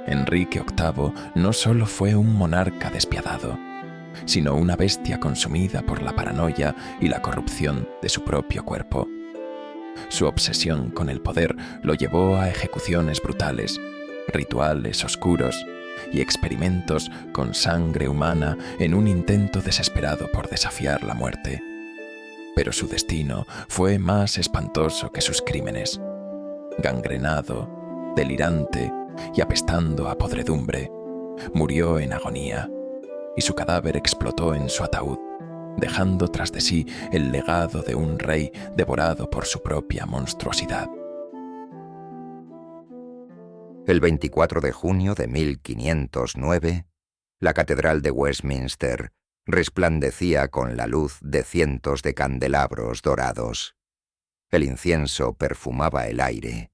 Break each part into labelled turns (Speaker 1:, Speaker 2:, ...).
Speaker 1: Enrique VIII no solo fue un monarca despiadado, sino una bestia consumida por la paranoia y la corrupción de su propio cuerpo. Su obsesión con el poder lo llevó a ejecuciones brutales, rituales oscuros y experimentos con sangre humana en un intento desesperado por desafiar la muerte. Pero su destino fue más espantoso que sus crímenes. Gangrenado, delirante y apestando a podredumbre, murió en agonía, y su cadáver explotó en su ataúd, dejando tras de sí el legado de un rey devorado por su propia monstruosidad.
Speaker 2: El 24 de junio de 1509, la Catedral de Westminster resplandecía con la luz de cientos de candelabros dorados. El incienso perfumaba el aire,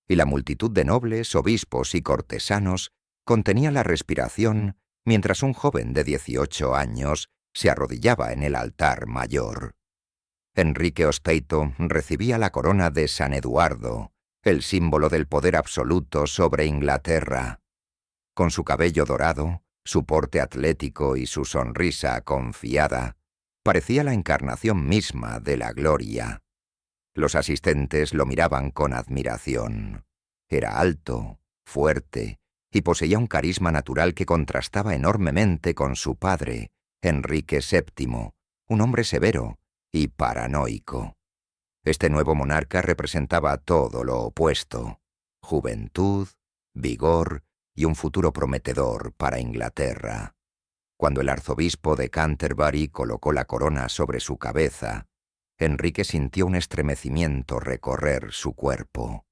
Speaker 2: y la multitud de nobles, obispos y cortesanos contenía la respiración mientras un joven de 18 años se arrodillaba en el altar mayor. Enrique VIII recibía la corona de San Eduardo, el símbolo del poder absoluto sobre Inglaterra. Con su cabello dorado, su porte atlético y su sonrisa confiada, parecía la encarnación misma de la gloria. Los asistentes lo miraban con admiración. Era alto, fuerte, y poseía un carisma natural que contrastaba enormemente con su padre, Enrique VII, un hombre severo y paranoico. Este nuevo monarca representaba todo lo opuesto: juventud, vigor y un futuro prometedor para Inglaterra. Cuando el arzobispo de Canterbury colocó la corona sobre su cabeza, Enrique sintió un estremecimiento recorrer su cuerpo.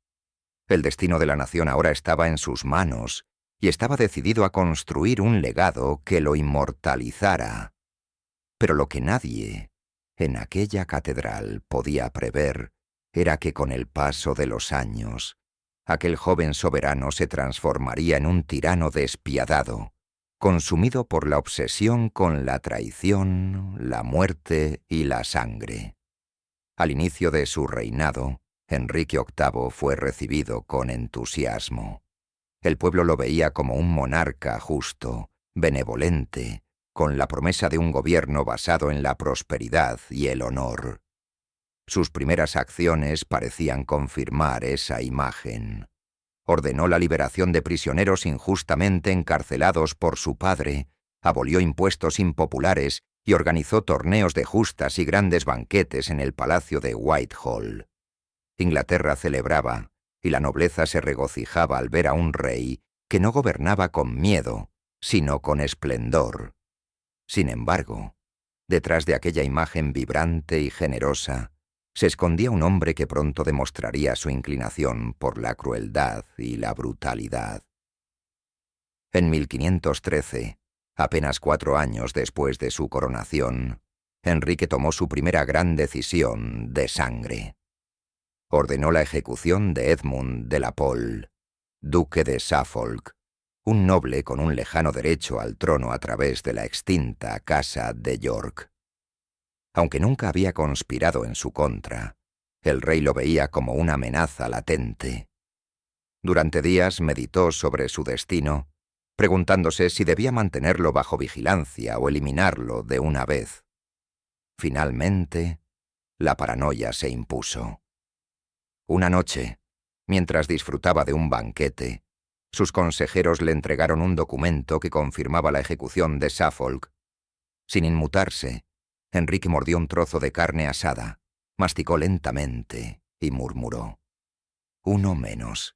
Speaker 2: El destino de la nación ahora estaba en sus manos y estaba decidido a construir un legado que lo inmortalizara. Pero lo que nadie en aquella catedral podía prever era que con el paso de los años, aquel joven soberano se transformaría en un tirano despiadado, consumido por la obsesión con la traición, la muerte y la sangre. Al inicio de su reinado, Enrique VIII fue recibido con entusiasmo. El pueblo lo veía como un monarca justo, benevolente, con la promesa de un gobierno basado en la prosperidad y el honor. Sus primeras acciones parecían confirmar esa imagen. Ordenó la liberación de prisioneros injustamente encarcelados por su padre, abolió impuestos impopulares y organizó torneos de justas y grandes banquetes en el palacio de Whitehall. Inglaterra celebraba, y la nobleza se regocijaba al ver a un rey que no gobernaba con miedo, sino con esplendor. Sin embargo, detrás de aquella imagen vibrante y generosa, se escondía un hombre que pronto demostraría su inclinación por la crueldad y la brutalidad. En 1513, apenas 4 años después de su coronación, Enrique tomó su primera gran decisión de sangre. Ordenó la ejecución de Edmund de la Pole, duque de Suffolk, un noble con un lejano derecho al trono a través de la extinta Casa de York. Aunque nunca había conspirado en su contra, el rey lo veía como una amenaza latente. Durante días meditó sobre su destino, preguntándose si debía mantenerlo bajo vigilancia o eliminarlo de una vez. Finalmente, la paranoia se impuso. Una noche, mientras disfrutaba de un banquete, sus consejeros le entregaron un documento que confirmaba la ejecución de Suffolk. Sin inmutarse, Enrique mordió un trozo de carne asada, masticó lentamente y murmuró: «Uno menos».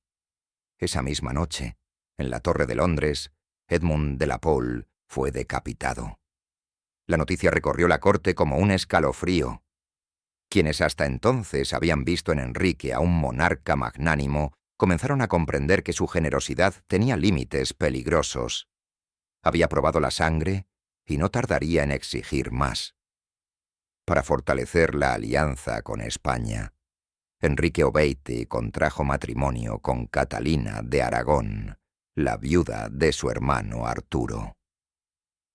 Speaker 2: Esa misma noche, en la Torre de Londres, Edmund de la Pole fue decapitado. La noticia recorrió la corte como un escalofrío. Quienes hasta entonces habían visto en Enrique a un monarca magnánimo, comenzaron a comprender que su generosidad tenía límites peligrosos. Había probado la sangre y no tardaría en exigir más. Para fortalecer la alianza con España, Enrique Obeite contrajo matrimonio con Catalina de Aragón, la viuda de su hermano Arturo.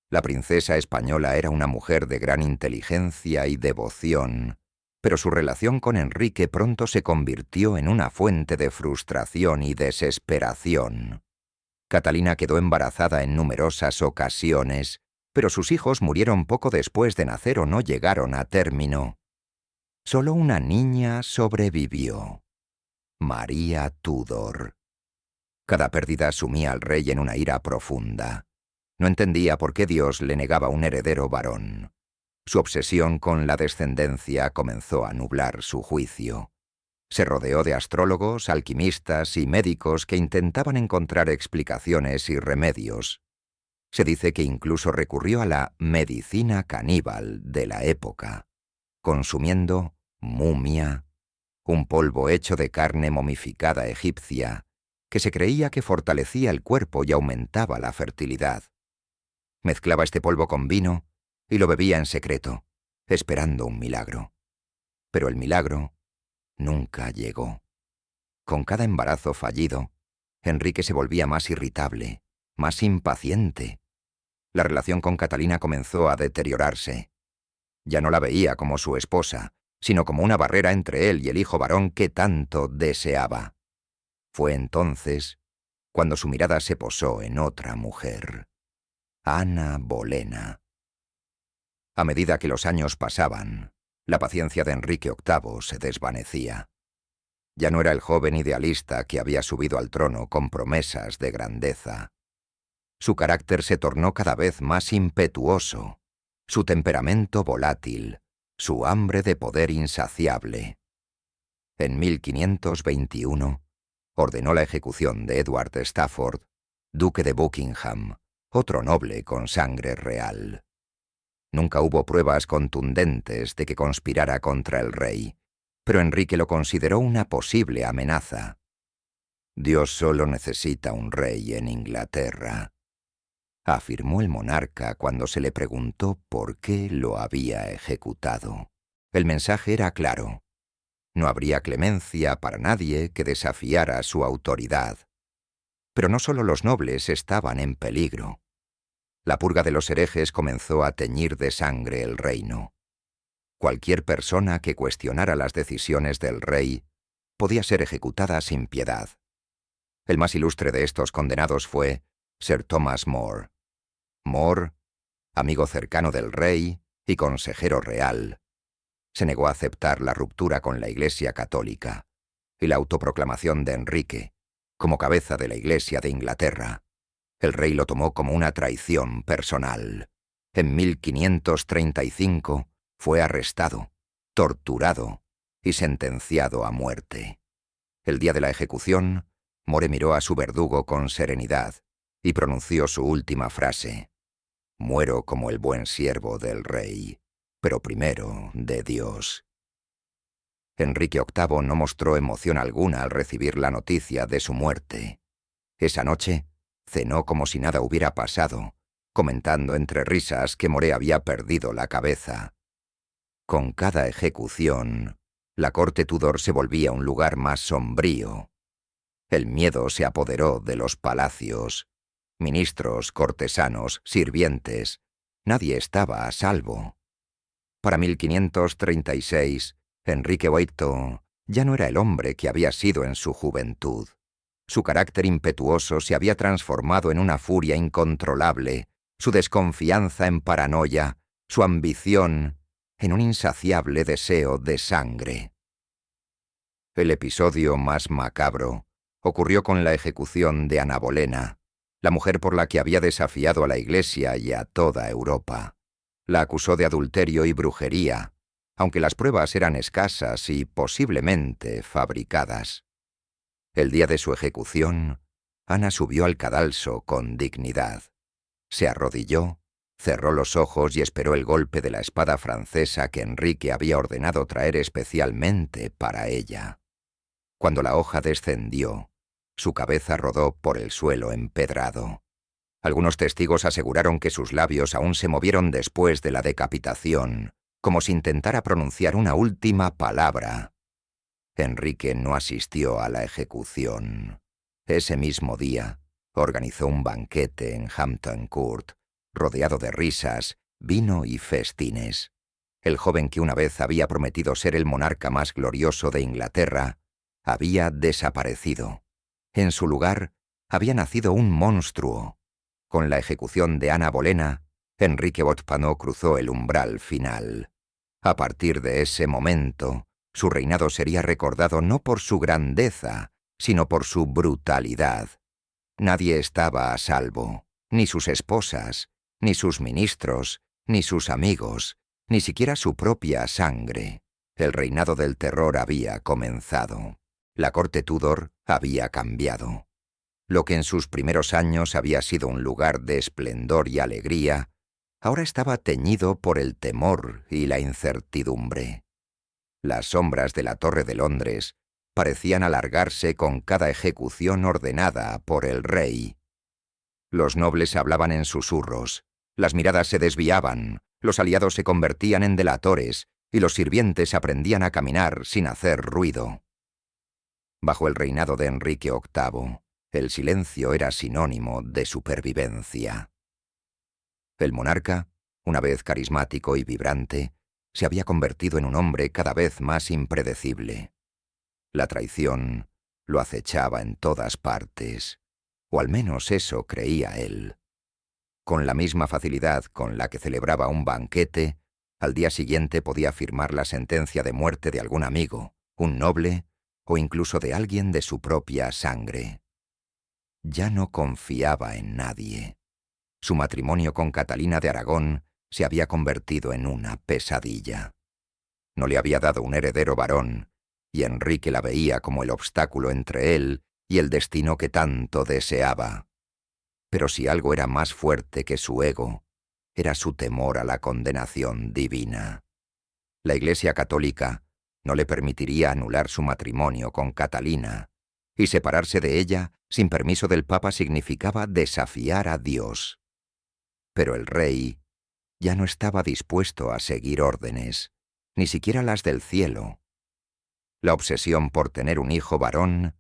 Speaker 2: La princesa española era una mujer de gran inteligencia y devoción, pero su relación con Enrique pronto se convirtió en una fuente de frustración y desesperación. Catalina quedó embarazada en numerosas ocasiones, pero sus hijos murieron poco después de nacer o no llegaron a término. Solo una niña sobrevivió: María Tudor. Cada pérdida sumía al rey en una ira profunda. No entendía por qué Dios le negaba un heredero varón. Su obsesión con la descendencia comenzó a nublar su juicio. Se rodeó de astrólogos, alquimistas y médicos que intentaban encontrar explicaciones y remedios. Se dice que incluso recurrió a la medicina caníbal de la época, consumiendo mumia, un polvo hecho de carne momificada egipcia, que se creía que fortalecía el cuerpo y aumentaba la fertilidad. Mezclaba este polvo con vino y lo bebía en secreto, esperando un milagro. Pero el milagro nunca llegó. Con cada embarazo fallido, Enrique se volvía más irritable, más impaciente. La relación con Catalina comenzó a deteriorarse. Ya no la veía como su esposa, sino como una barrera entre él y el hijo varón que tanto deseaba. Fue entonces cuando su mirada se posó en otra mujer, Ana Bolena. A medida que los años pasaban, la paciencia de Enrique VIII se desvanecía. Ya no era el joven idealista que había subido al trono con promesas de grandeza. Su carácter se tornó cada vez más impetuoso, su temperamento volátil, su hambre de poder insaciable. En 1521, ordenó la ejecución de Edward Stafford, duque de Buckingham, otro noble con sangre real. Nunca hubo pruebas contundentes de que conspirara contra el rey, pero Enrique lo consideró una posible amenaza. «Dios solo necesita un rey en Inglaterra», afirmó el monarca cuando se le preguntó por qué lo había ejecutado. El mensaje era claro: no habría clemencia para nadie que desafiara su autoridad. Pero no solo los nobles estaban en peligro. La purga de los herejes comenzó a teñir de sangre el reino. Cualquier persona que cuestionara las decisiones del rey podía ser ejecutada sin piedad. El más ilustre de estos condenados fue Sir Thomas More. More, amigo cercano del rey y consejero real, se negó a aceptar la ruptura con la Iglesia católica y la autoproclamación de Enrique como cabeza de la Iglesia de Inglaterra. El rey lo tomó como una traición personal. En 1535 fue arrestado, torturado y sentenciado a muerte. El día de la ejecución, More miró a su verdugo con serenidad y pronunció su última frase: «Muero como el buen siervo del rey, pero primero de Dios». Enrique VIII no mostró emoción alguna al recibir la noticia de su muerte. Esa noche cenó como si nada hubiera pasado, comentando entre risas que More había perdido la cabeza. Con cada ejecución, la corte Tudor se volvía un lugar más sombrío. El miedo se apoderó de los palacios. Ministros, cortesanos, sirvientes, nadie estaba a salvo. Para 1536, Enrique VIII ya no era el hombre que había sido en su juventud. Su carácter impetuoso se había transformado en una furia incontrolable, su desconfianza en paranoia, su ambición en un insaciable deseo de sangre. El episodio más macabro ocurrió con la ejecución de Ana Bolena, la mujer por la que había desafiado a la Iglesia y a toda Europa. La acusó de adulterio y brujería, aunque las pruebas eran escasas y posiblemente fabricadas. El día de su ejecución, Ana subió al cadalso con dignidad. Se arrodilló, cerró los ojos y esperó el golpe de la espada francesa que Enrique había ordenado traer especialmente para ella. Cuando la hoja descendió, su cabeza rodó por el suelo empedrado. Algunos testigos aseguraron que sus labios aún se movieron después de la decapitación, como si intentara pronunciar una última palabra. Enrique no asistió a la ejecución. Ese mismo día, organizó un banquete en Hampton Court, rodeado de risas, vino y festines. El joven que una vez había prometido ser el monarca más glorioso de Inglaterra había desaparecido. En su lugar había nacido un monstruo. Con la ejecución de Anna Bolena, Enrique Botpanó cruzó el umbral final. A partir de ese momento, su reinado sería recordado no por su grandeza, sino por su brutalidad. Nadie estaba a salvo, ni sus esposas, ni sus ministros, ni sus amigos, ni siquiera su propia sangre. El reinado del terror había comenzado. La corte Tudor había cambiado. Lo que en sus primeros años había sido un lugar de esplendor y alegría, ahora estaba teñido por el temor y la incertidumbre. Las sombras de la Torre de Londres parecían alargarse con cada ejecución ordenada por el rey. Los nobles hablaban en susurros, las miradas se desviaban, los aliados se convertían en delatores y los sirvientes aprendían a caminar sin hacer ruido. Bajo el reinado de Enrique VIII, el silencio era sinónimo de supervivencia. El monarca, una vez carismático y vibrante, se había convertido en un hombre cada vez más impredecible. La traición lo acechaba en todas partes, o al menos eso creía él. Con la misma facilidad con la que celebraba un banquete, al día siguiente podía firmar la sentencia de muerte de algún amigo, un noble o incluso de alguien de su propia sangre. Ya no confiaba en nadie. Su matrimonio con Catalina de Aragón se había convertido en una pesadilla. No le había dado un heredero varón, y Enrique la veía como el obstáculo entre él y el destino que tanto deseaba. Pero si algo era más fuerte que su ego, era su temor a la condenación divina. La Iglesia católica no le permitiría anular su matrimonio con Catalina, y separarse de ella sin permiso del Papa significaba desafiar a Dios. Pero el rey ya no estaba dispuesto a seguir órdenes, ni siquiera las del cielo. La obsesión por tener un hijo varón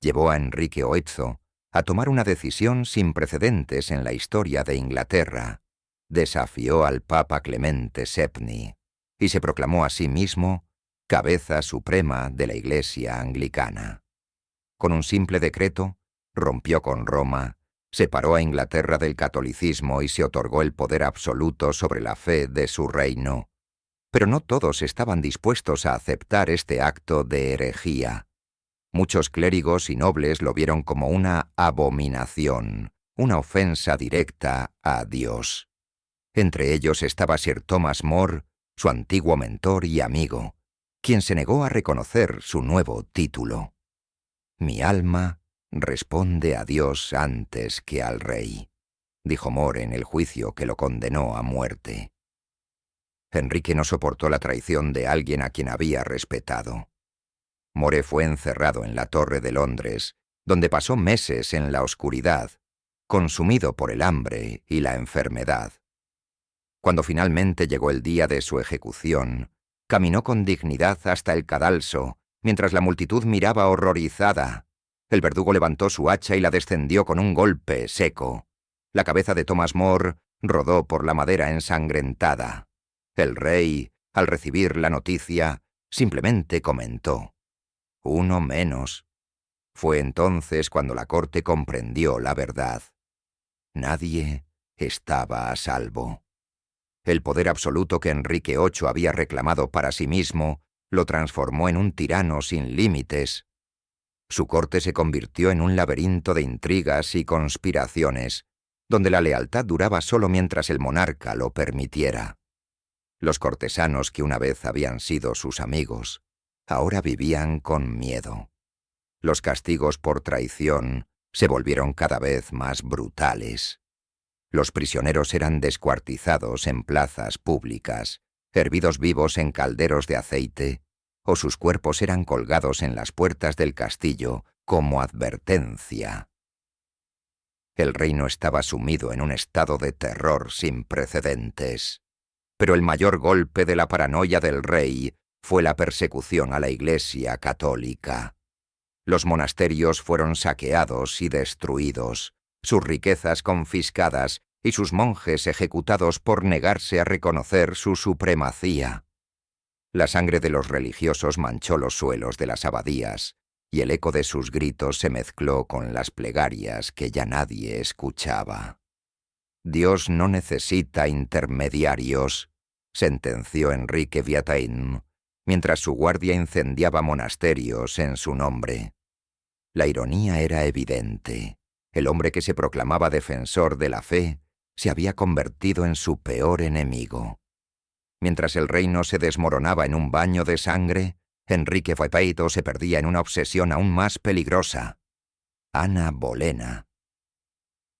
Speaker 2: llevó a Enrique VIII a tomar una decisión sin precedentes en la historia de Inglaterra. Desafió al Papa Clemente VII y se proclamó a sí mismo cabeza suprema de la Iglesia anglicana. Con un simple decreto, rompió con Roma, separó a Inglaterra del catolicismo y se otorgó el poder absoluto sobre la fe de su reino. Pero no todos estaban dispuestos a aceptar este acto de herejía. Muchos clérigos y nobles lo vieron como una abominación, una ofensa directa a Dios. Entre ellos estaba Sir Thomas More, su antiguo mentor y amigo, quien se negó a reconocer su nuevo título. «Mi alma responde a Dios antes que al rey», dijo More en el juicio que lo condenó a muerte. Enrique no soportó la traición de alguien a quien había respetado. More fue encerrado en la Torre de Londres, donde pasó meses en la oscuridad, consumido por el hambre y la enfermedad. Cuando finalmente llegó el día de su ejecución, caminó con dignidad hasta el cadalso, mientras la multitud miraba horrorizada. El verdugo levantó su hacha y la descendió con un golpe seco. La cabeza de Thomas More rodó por la madera ensangrentada. El rey, al recibir la noticia, simplemente comentó: «Uno menos». Fue entonces cuando la corte comprendió la verdad. Nadie estaba a salvo. El poder absoluto que Enrique VIII había reclamado para sí mismo lo transformó en un tirano sin límites. Su corte se convirtió en un laberinto de intrigas y conspiraciones, donde la lealtad duraba solo mientras el monarca lo permitiera. Los cortesanos que una vez habían sido sus amigos, ahora vivían con miedo. Los castigos por traición se volvieron cada vez más brutales. Los prisioneros eran descuartizados en plazas públicas, hervidos vivos en calderos de aceite, o sus cuerpos eran colgados en las puertas del castillo como advertencia. El reino estaba sumido en un estado de terror sin precedentes. Pero el mayor golpe de la paranoia del rey fue la persecución a la Iglesia católica. Los monasterios fueron saqueados y destruidos, sus riquezas confiscadas y sus monjes ejecutados por negarse a reconocer su supremacía. La sangre de los religiosos manchó los suelos de las abadías, y el eco de sus gritos se mezcló con las plegarias que ya nadie escuchaba. «Dios no necesita intermediarios», sentenció Enrique Viataín, mientras su guardia incendiaba monasterios en su nombre. La ironía era evidente. El hombre que se proclamaba defensor de la fe se había convertido en su peor enemigo. Mientras el reino se desmoronaba en un baño de sangre, Enrique Viapeito se perdía en una obsesión aún más peligrosa: Ana Bolena.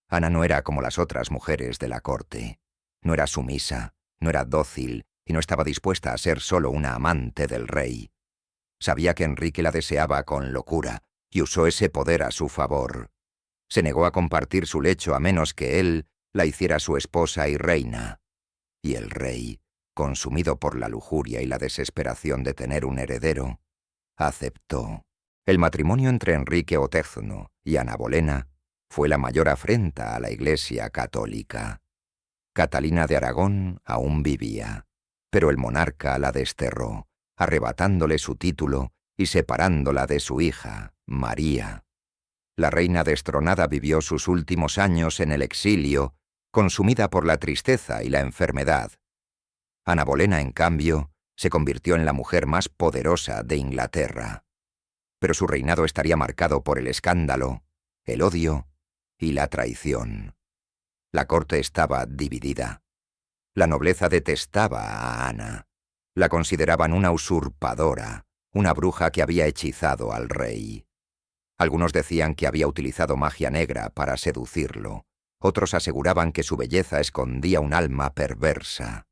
Speaker 2: Ana no era como las otras mujeres de la corte. No era sumisa, no era dócil y no estaba dispuesta a ser solo una amante del rey. Sabía que Enrique la deseaba con locura y usó ese poder a su favor. Se negó a compartir su lecho a menos que él la hiciera su esposa y reina. Y el rey, consumido por la lujuria y la desesperación de tener un heredero, aceptó. El matrimonio entre Enrique Otézno y Ana Bolena fue la mayor afrenta a la Iglesia católica. Catalina de Aragón aún vivía, pero el monarca la desterró, arrebatándole su título y separándola de su hija, María. La reina destronada vivió sus últimos años en el exilio, consumida por la tristeza y la enfermedad. Ana Bolena, en cambio, se convirtió en la mujer más poderosa de Inglaterra. Pero su reinado estaría marcado por el escándalo, el odio y la traición. La corte estaba dividida. La nobleza detestaba a Ana. La consideraban una usurpadora, una bruja que había hechizado al rey. Algunos decían que había utilizado magia negra para seducirlo. Otros aseguraban que su belleza escondía un alma perversa.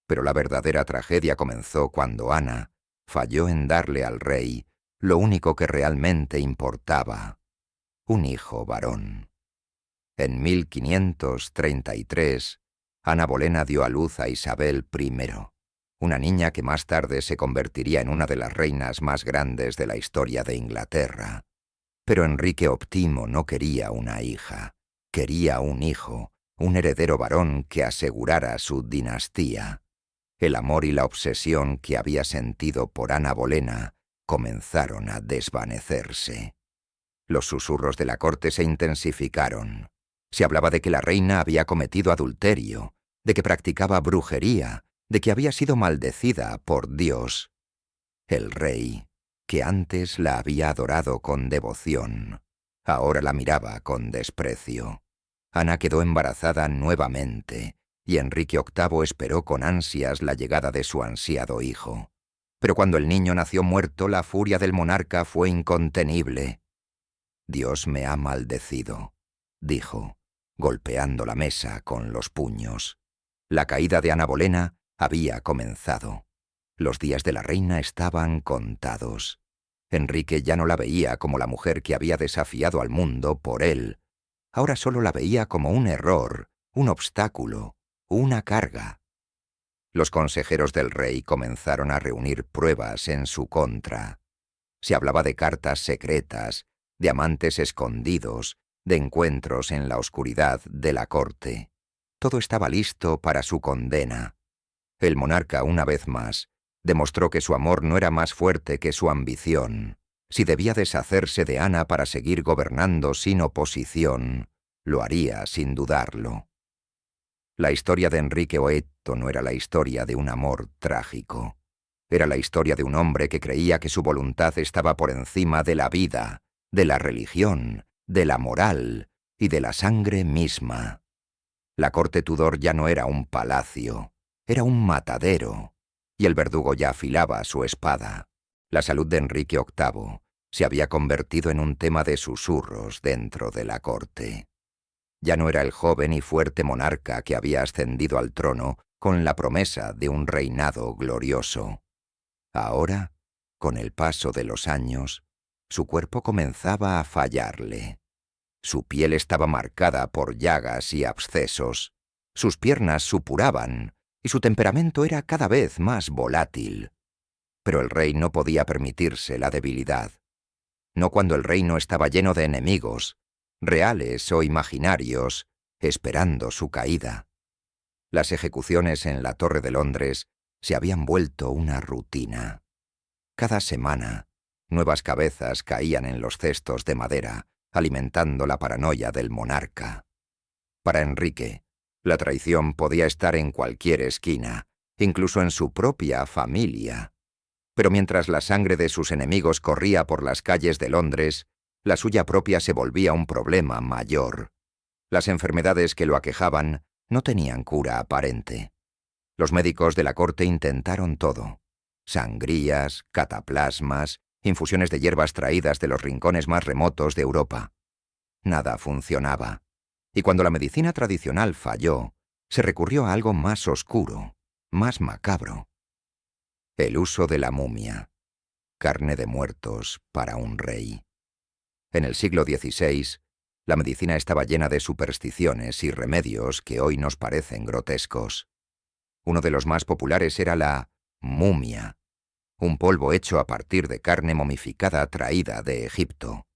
Speaker 2: Pero la verdadera tragedia comenzó cuando Ana falló en darle al rey lo único que realmente importaba: un hijo varón. En 1533, Ana Bolena dio a luz a Isabel I, una niña que más tarde se convertiría en una de las reinas más grandes de la historia de Inglaterra. Pero Enrique Óptimo no quería una hija, quería un hijo, un heredero varón que asegurara su dinastía. El amor y la obsesión que había sentido por Ana Bolena comenzaron a desvanecerse. Los susurros de la corte se intensificaron. Se hablaba de que la reina había cometido adulterio, de que practicaba brujería, de que había sido maldecida por Dios. El rey, que antes la había adorado con devoción, ahora la miraba con desprecio. Ana quedó embarazada nuevamente, y Enrique VIII esperó con ansias la llegada de su ansiado hijo. Pero cuando el niño nació muerto, la furia del monarca fue incontenible. «Dios me ha maldecido», dijo, golpeando la mesa con los puños. La caída de Ana Bolena había comenzado. Los días de la reina estaban contados. Enrique ya no la veía como la mujer que había desafiado al mundo por él. Ahora solo la veía como un error, un obstáculo, una carga. Los consejeros del rey comenzaron a reunir pruebas en su contra. Se hablaba de cartas secretas, de amantes escondidos, de encuentros en la oscuridad de la corte. Todo estaba listo para su condena. El monarca, una vez más, demostró que su amor no era más fuerte que su ambición. Si debía deshacerse de Ana para seguir gobernando sin oposición, lo haría sin dudarlo. La historia de Enrique VIII no era la historia de un amor trágico. Era la historia de un hombre que creía que su voluntad estaba por encima de la vida, de la religión, de la moral y de la sangre misma. La corte Tudor ya no era un palacio, era un matadero, y el verdugo ya afilaba su espada. La salud de Enrique VIII se había convertido en un tema de susurros dentro de la corte. Ya no era el joven y fuerte monarca que había ascendido al trono con la promesa de un reinado glorioso. Ahora, con el paso de los años, su cuerpo comenzaba a fallarle. Su piel estaba marcada por llagas y abscesos, sus piernas supuraban y su temperamento era cada vez más volátil. Pero el rey no podía permitirse la debilidad. No cuando el reino estaba lleno de enemigos, reales o imaginarios, esperando su caída. Las ejecuciones en la Torre de Londres se habían vuelto una rutina. Cada semana, Nuevas cabezas caían en los cestos de madera, alimentando la paranoia del monarca. Para Enrique, la traición podía estar en cualquier esquina, incluso en su propia familia. Pero mientras la sangre de sus enemigos corría por las calles de Londres, la suya propia se volvía un problema mayor. Las enfermedades que lo aquejaban no tenían cura aparente. Los médicos de la corte intentaron todo: sangrías, cataplasmas, infusiones de hierbas traídas de los rincones más remotos de Europa. Nada funcionaba. Y cuando la medicina tradicional falló, se recurrió a algo más oscuro, más macabro: el uso de la momia, carne de muertos para un rey. En el siglo XVI, la medicina estaba llena de supersticiones y remedios que hoy nos parecen grotescos. Uno de los más populares era la mumia, un polvo hecho a partir de carne momificada traída de Egipto.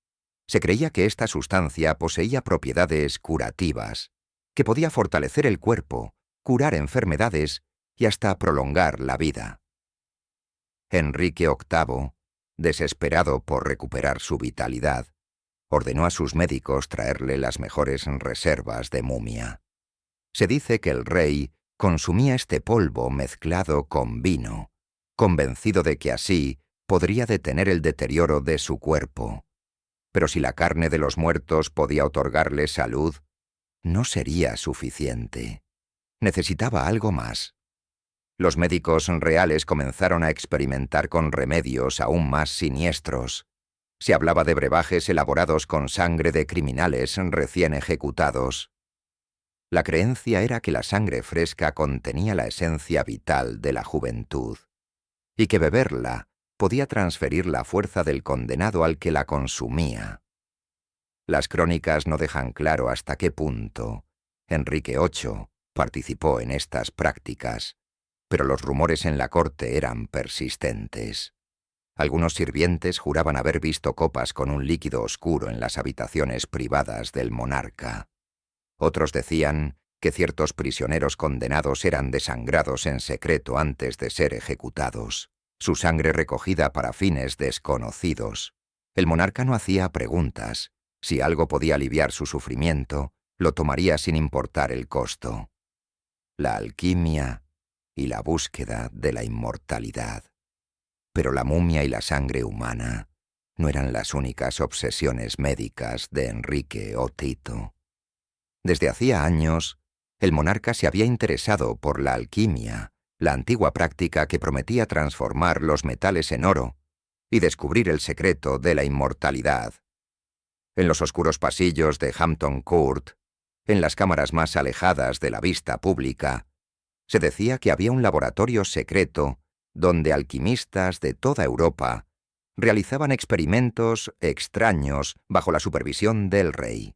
Speaker 2: Se creía que esta sustancia poseía propiedades curativas, que podía fortalecer el cuerpo, curar enfermedades y hasta prolongar la vida. Enrique VIII, desesperado por recuperar su vitalidad, ordenó a sus médicos traerle las mejores reservas de mumia. Se dice que el rey consumía este polvo mezclado con vino, convencido de que así podría detener el deterioro de su cuerpo. Pero si la carne de los muertos podía otorgarle salud, no sería suficiente. Necesitaba algo más. Los médicos reales comenzaron a experimentar con remedios aún más siniestros. Se hablaba de brebajes elaborados con sangre de criminales recién ejecutados. La creencia era que la sangre fresca contenía la esencia vital de la juventud, y que beberla podía transferir la fuerza del condenado al que la consumía. Las crónicas no dejan claro hasta qué punto Enrique VIII participó en estas prácticas, pero los rumores en la corte eran persistentes. Algunos sirvientes juraban haber visto copas con un líquido oscuro en las habitaciones privadas del monarca. Otros decían que ciertos prisioneros condenados eran desangrados en secreto antes de ser ejecutados, su sangre recogida para fines desconocidos. El monarca no hacía preguntas. Si algo podía aliviar su sufrimiento, lo tomaría sin importar el costo. La alquimia y la búsqueda de la inmortalidad. Pero la momia y la sangre humana no eran las únicas obsesiones médicas de Enrique o Tito. Desde hacía años, el monarca se había interesado por la alquimia, la antigua práctica que prometía transformar los metales en oro y descubrir el secreto de la inmortalidad. En los oscuros pasillos de Hampton Court, en las cámaras más alejadas de la vista pública, se decía que había un laboratorio secreto donde alquimistas de toda Europa realizaban experimentos extraños bajo la supervisión del rey.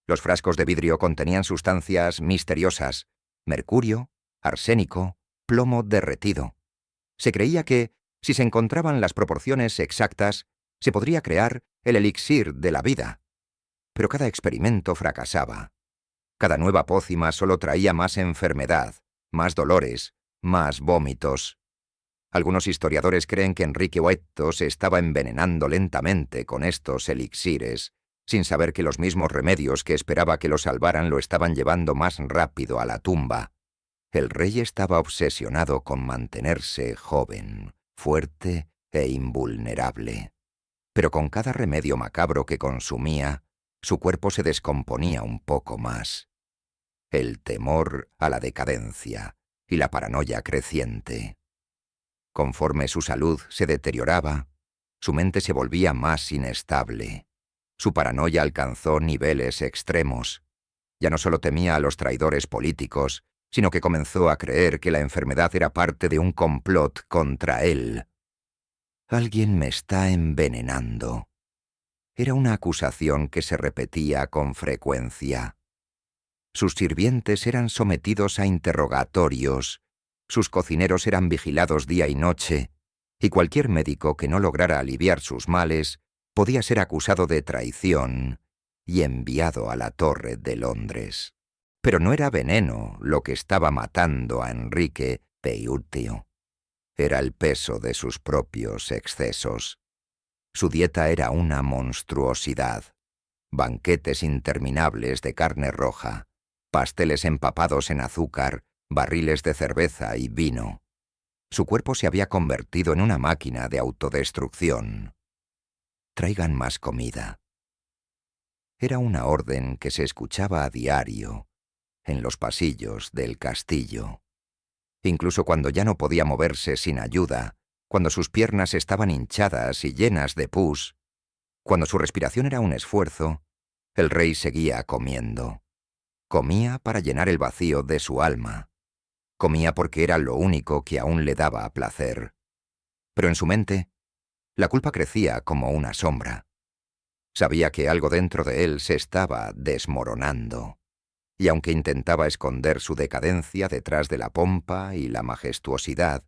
Speaker 2: Los frascos de vidrio contenían sustancias misteriosas: mercurio, arsénico, plomo derretido. Se creía que, si se encontraban las proporciones exactas, se podría crear el elixir de la vida. Pero cada experimento fracasaba. Cada nueva pócima solo traía más enfermedad, más dolores, más vómitos. Algunos historiadores creen que Enrique VIII se estaba envenenando lentamente con estos elixires, sin saber que los mismos remedios que esperaba que lo salvaran lo estaban llevando más rápido a la tumba. El rey estaba obsesionado con mantenerse joven, fuerte e invulnerable. Pero con cada remedio macabro que consumía, su cuerpo se descomponía un poco más. El temor a la decadencia y la paranoia creciente. Conforme su salud se deterioraba, su mente se volvía más inestable. Su paranoia alcanzó niveles extremos. Ya no solo temía a los traidores políticos, sino que comenzó a creer que la enfermedad era parte de un complot contra él. «Alguien me está envenenando». Era una acusación que se repetía con frecuencia. Sus sirvientes eran sometidos a interrogatorios, sus cocineros eran vigilados día y noche, y cualquier médico que no lograra aliviar sus males podía ser acusado de traición y enviado a la Torre de Londres. Pero no era veneno lo que estaba matando a Enrique VIII. Era el peso de sus propios excesos. Su dieta era una monstruosidad. Banquetes interminables de carne roja, pasteles empapados en azúcar, barriles de cerveza y vino. Su cuerpo se había convertido en una máquina de autodestrucción. Traigan más comida. Era una orden que se escuchaba a diario en los pasillos del castillo. Incluso cuando ya no podía moverse sin ayuda, cuando sus piernas estaban hinchadas y llenas de pus, cuando su respiración era un esfuerzo, el rey seguía comiendo. Comía para llenar el vacío de su alma. Comía porque era lo único que aún le daba placer. Pero en su mente, la culpa crecía como una sombra. Sabía que algo dentro de él se estaba desmoronando. Y aunque intentaba esconder su decadencia detrás de la pompa y la majestuosidad,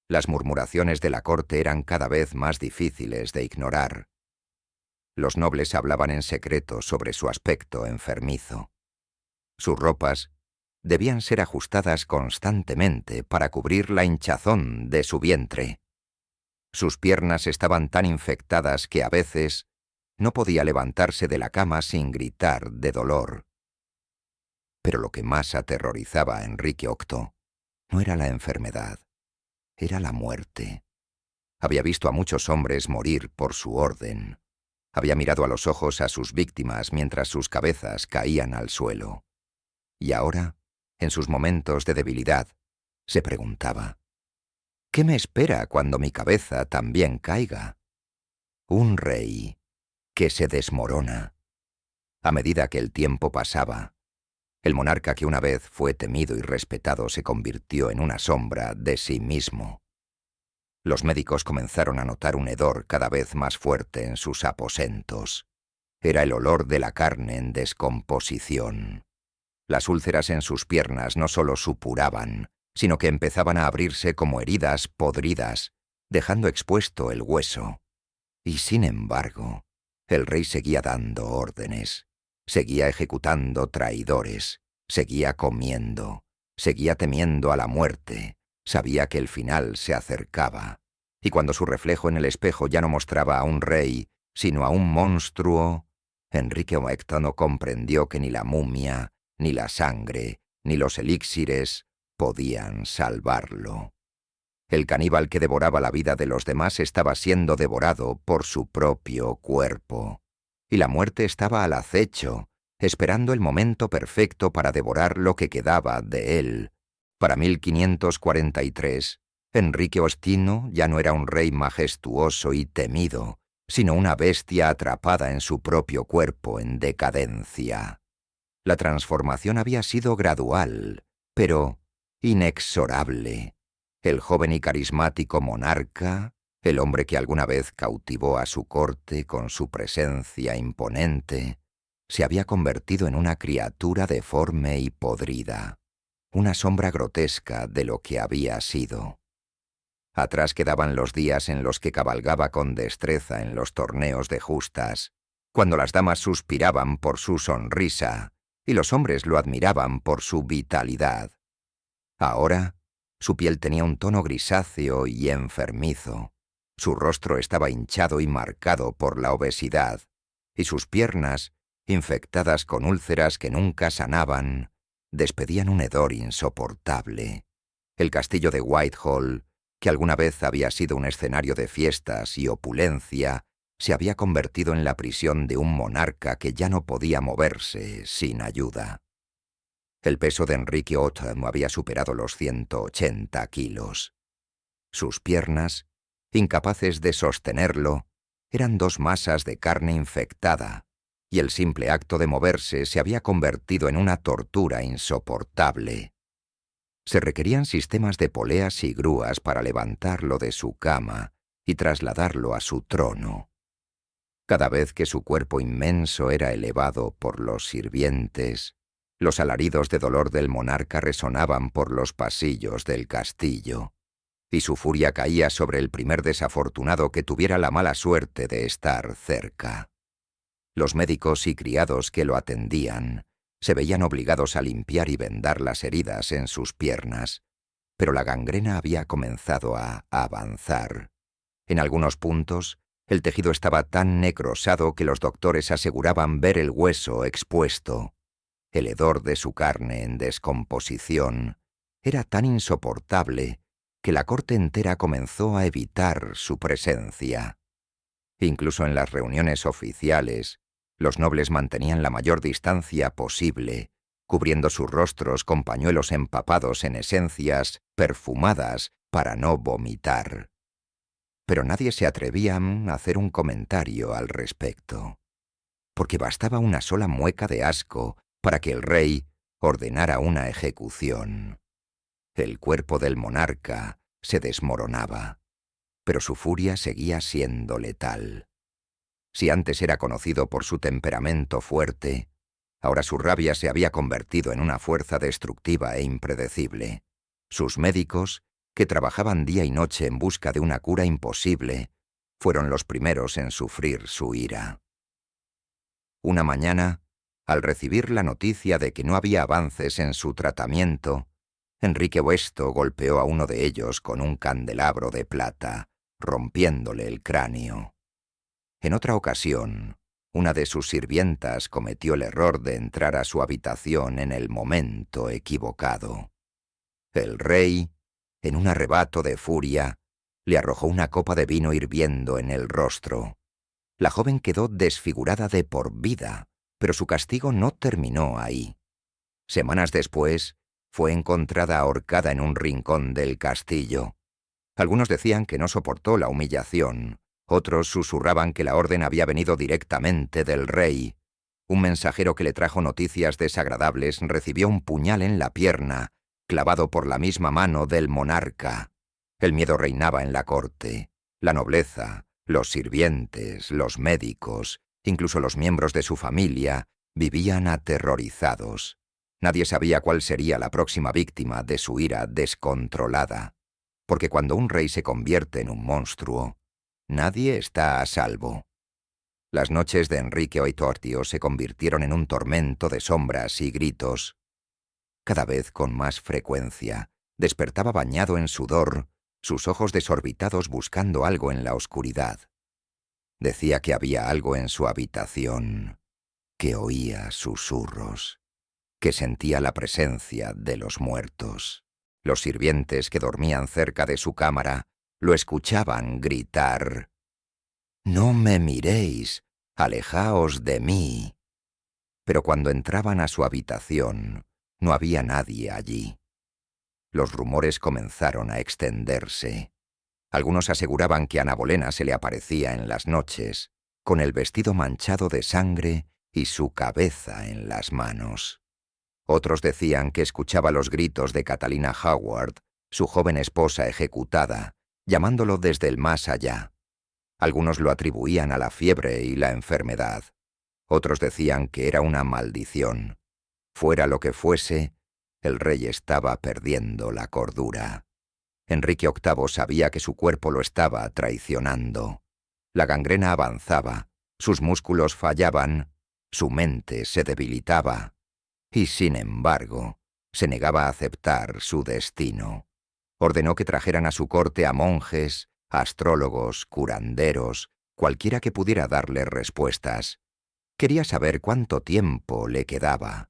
Speaker 2: las murmuraciones de la corte eran cada vez más difíciles de ignorar. Los nobles hablaban en secreto sobre su aspecto enfermizo. Sus ropas debían ser ajustadas constantemente para cubrir la hinchazón de su vientre. Sus piernas estaban tan infectadas que a veces no podía levantarse de la cama sin gritar de dolor. Pero lo que más aterrorizaba a Enrique VIII no era la enfermedad, era la muerte. Había visto a muchos hombres morir por su orden. Había mirado a los ojos a sus víctimas mientras sus cabezas caían al suelo. Y ahora, en sus momentos de debilidad, se preguntaba: ¿qué me espera cuando mi cabeza también caiga? Un rey que se desmorona. A medida que el tiempo pasaba, el monarca que una vez fue temido y respetado se convirtió en una sombra de sí mismo. Los médicos comenzaron a notar un hedor cada vez más fuerte en sus aposentos. Era el olor de la carne en descomposición. Las úlceras en sus piernas no solo supuraban, sino que empezaban a abrirse como heridas podridas, dejando expuesto el hueso. Y sin embargo, el rey seguía dando órdenes, seguía ejecutando traidores, seguía comiendo, seguía temiendo a la muerte, sabía que el final se acercaba, y cuando su reflejo en el espejo ya no mostraba a un rey, sino a un monstruo, Enrique VIII no comprendió que ni la momia, ni la sangre, ni los elixires podían salvarlo. El caníbal que devoraba la vida de los demás estaba siendo devorado por su propio cuerpo, y la muerte estaba al acecho, esperando el momento perfecto para devorar lo que quedaba de él. Para 1543, Enrique VIII ya no era un rey majestuoso y temido, sino una bestia atrapada en su propio cuerpo en decadencia. La transformación había sido gradual, pero inexorable. El joven y carismático monarca, el hombre que alguna vez cautivó a su corte con su presencia imponente, se había convertido en una criatura deforme y podrida, una sombra grotesca de lo que había sido. Atrás quedaban los días en los que cabalgaba con destreza en los torneos de justas, cuando las damas suspiraban por su sonrisa y los hombres lo admiraban por su vitalidad. Ahora, su piel tenía un tono grisáceo y enfermizo, su rostro estaba hinchado y marcado por la obesidad, y sus piernas, infectadas con úlceras que nunca sanaban, despedían un hedor insoportable. El castillo de Whitehall, que alguna vez había sido un escenario de fiestas y opulencia, se había convertido en la prisión de un monarca que ya no podía moverse sin ayuda. El peso de Enrique VIII había superado los 180 kilos. Sus piernas, incapaces de sostenerlo, eran dos masas de carne infectada, y el simple acto de moverse se había convertido en una tortura insoportable. Se requerían sistemas de poleas y grúas para levantarlo de su cama y trasladarlo a su trono. Cada vez que su cuerpo inmenso era elevado por los sirvientes, los alaridos de dolor del monarca resonaban por los pasillos del castillo, y su furia caía sobre el primer desafortunado que tuviera la mala suerte de estar cerca. Los médicos y criados que lo atendían se veían obligados a limpiar y vendar las heridas en sus piernas, pero la gangrena había comenzado a avanzar. En algunos puntos, El tejido estaba tan necrosado que los doctores aseguraban ver el hueso expuesto. El hedor de su carne en descomposición era tan insoportable que la corte entera comenzó a evitar su presencia. Incluso en las reuniones oficiales, los nobles mantenían la mayor distancia posible, cubriendo sus rostros con pañuelos empapados en esencias perfumadas para no vomitar. Pero nadie se atrevía a hacer un comentario al respecto, porque bastaba una sola mueca de asco para que el rey ordenara una ejecución. El cuerpo del monarca se desmoronaba, pero su furia seguía siendo letal. Si antes era conocido por su temperamento fuerte, ahora su rabia se había convertido en una fuerza destructiva e impredecible. Sus médicos, que trabajaban día y noche en busca de una cura imposible, fueron los primeros en sufrir su ira. Una mañana, al recibir la noticia de que no había avances en su tratamiento, Enrique VI golpeó a uno de ellos con un candelabro de plata, rompiéndole el cráneo. En otra ocasión, una de sus sirvientas cometió el error de entrar a su habitación en el momento equivocado. El rey, en un arrebato de furia, le arrojó una copa de vino hirviendo en el rostro. La joven quedó desfigurada de por vida, pero su castigo no terminó ahí. Semanas después, fue encontrada ahorcada en un rincón del castillo. Algunos decían que no soportó la humillación, otros susurraban que la orden había venido directamente del rey. Un mensajero que le trajo noticias desagradables recibió un puñal en la pierna, clavado por la misma mano del monarca. El miedo reinaba en la corte. La nobleza, los sirvientes, los médicos, incluso los miembros de su familia, vivían aterrorizados. Nadie sabía cuál sería la próxima víctima de su ira descontrolada, porque cuando un rey se convierte en un monstruo, nadie está a salvo. Las noches de Enrique VIII se convirtieron en un tormento de sombras y gritos. Cada vez con más frecuencia, despertaba bañado en sudor, sus ojos desorbitados buscando algo en la oscuridad. Decía que había algo en su habitación, que oía susurros, que sentía la presencia de los muertos. Los sirvientes que dormían cerca de su cámara lo escuchaban gritar: «No me miréis, alejaos de mí». Pero cuando entraban a su habitación, no había nadie allí. Los rumores comenzaron a extenderse. Algunos aseguraban que Ana Bolena se le aparecía en las noches, con el vestido manchado de sangre y su cabeza en las manos. Otros decían que escuchaba los gritos de Catalina Howard, su joven esposa ejecutada, llamándolo desde el más allá. Algunos lo atribuían a la fiebre y la enfermedad. Otros decían que era una maldición. Fuera lo que fuese, el rey estaba perdiendo la cordura. Enrique VIII sabía que su cuerpo lo estaba traicionando. La gangrena avanzaba, sus músculos fallaban, su mente se debilitaba. Y sin embargo, se negaba a aceptar su destino. Ordenó que trajeran a su corte a monjes, astrólogos, curanderos, cualquiera que pudiera darle respuestas. Quería saber cuánto tiempo le quedaba.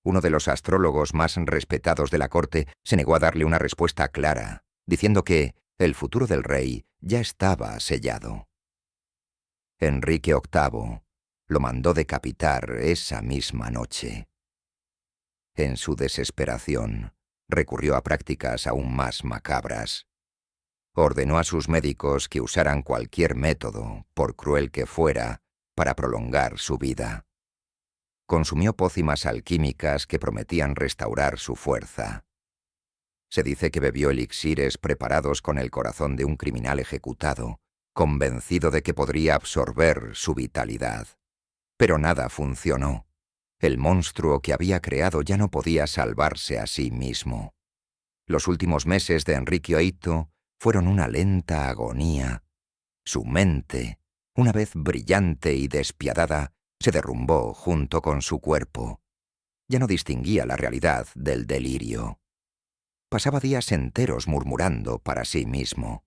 Speaker 2: Uno de los astrólogos más respetados de la corte se negó a darle una respuesta clara, diciendo que el futuro del rey ya estaba sellado. Enrique VIII lo mandó decapitar esa misma noche. En su desesperación, recurrió a prácticas aún más macabras. Ordenó a sus médicos que usaran cualquier método, por cruel que fuera, para prolongar su vida. Consumió pócimas alquímicas que prometían restaurar su fuerza. Se dice que bebió elixires preparados con el corazón de un criminal ejecutado, convencido de que podría absorber su vitalidad. Pero nada funcionó. El monstruo que había creado ya no podía salvarse a sí mismo. Los últimos meses de Enrique VIII fueron una lenta agonía. Su mente, una vez brillante y despiadada, se derrumbó junto con su cuerpo. Ya no distinguía la realidad del delirio. Pasaba días enteros murmurando para sí mismo.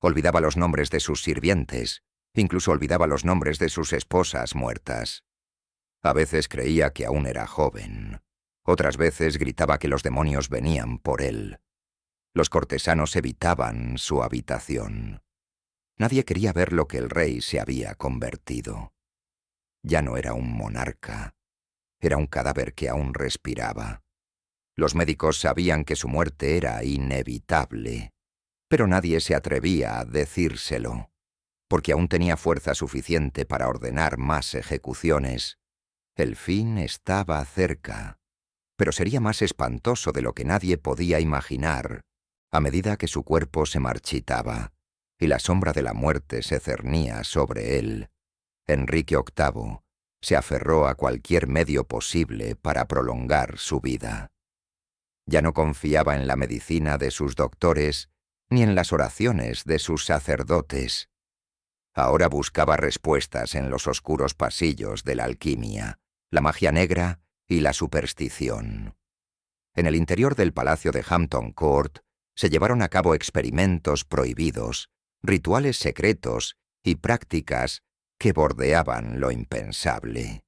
Speaker 2: Olvidaba los nombres de sus sirvientes, Incluso olvidaba los nombres de sus esposas muertas. A veces creía que aún era joven. Otras veces gritaba que los demonios venían por él. Los cortesanos evitaban su habitación. Nadie quería ver lo que el rey se había convertido. Ya no era un monarca. Era un cadáver que aún respiraba. Los médicos sabían que su muerte era inevitable, pero nadie se atrevía a decírselo, porque aún tenía fuerza suficiente para ordenar más ejecuciones. El fin estaba cerca, pero sería más espantoso de lo que nadie podía imaginar a medida que su cuerpo se marchitaba y la sombra de la muerte se cernía sobre él. Enrique VIII se aferró a cualquier medio posible para prolongar su vida. Ya no confiaba en la medicina de sus doctores ni en las oraciones de sus sacerdotes. Ahora buscaba respuestas en los oscuros pasillos de la alquimia, la magia negra y la superstición. En el interior del palacio de Hampton Court se llevaron a cabo experimentos prohibidos, rituales secretos y prácticas que bordeaban lo impensable.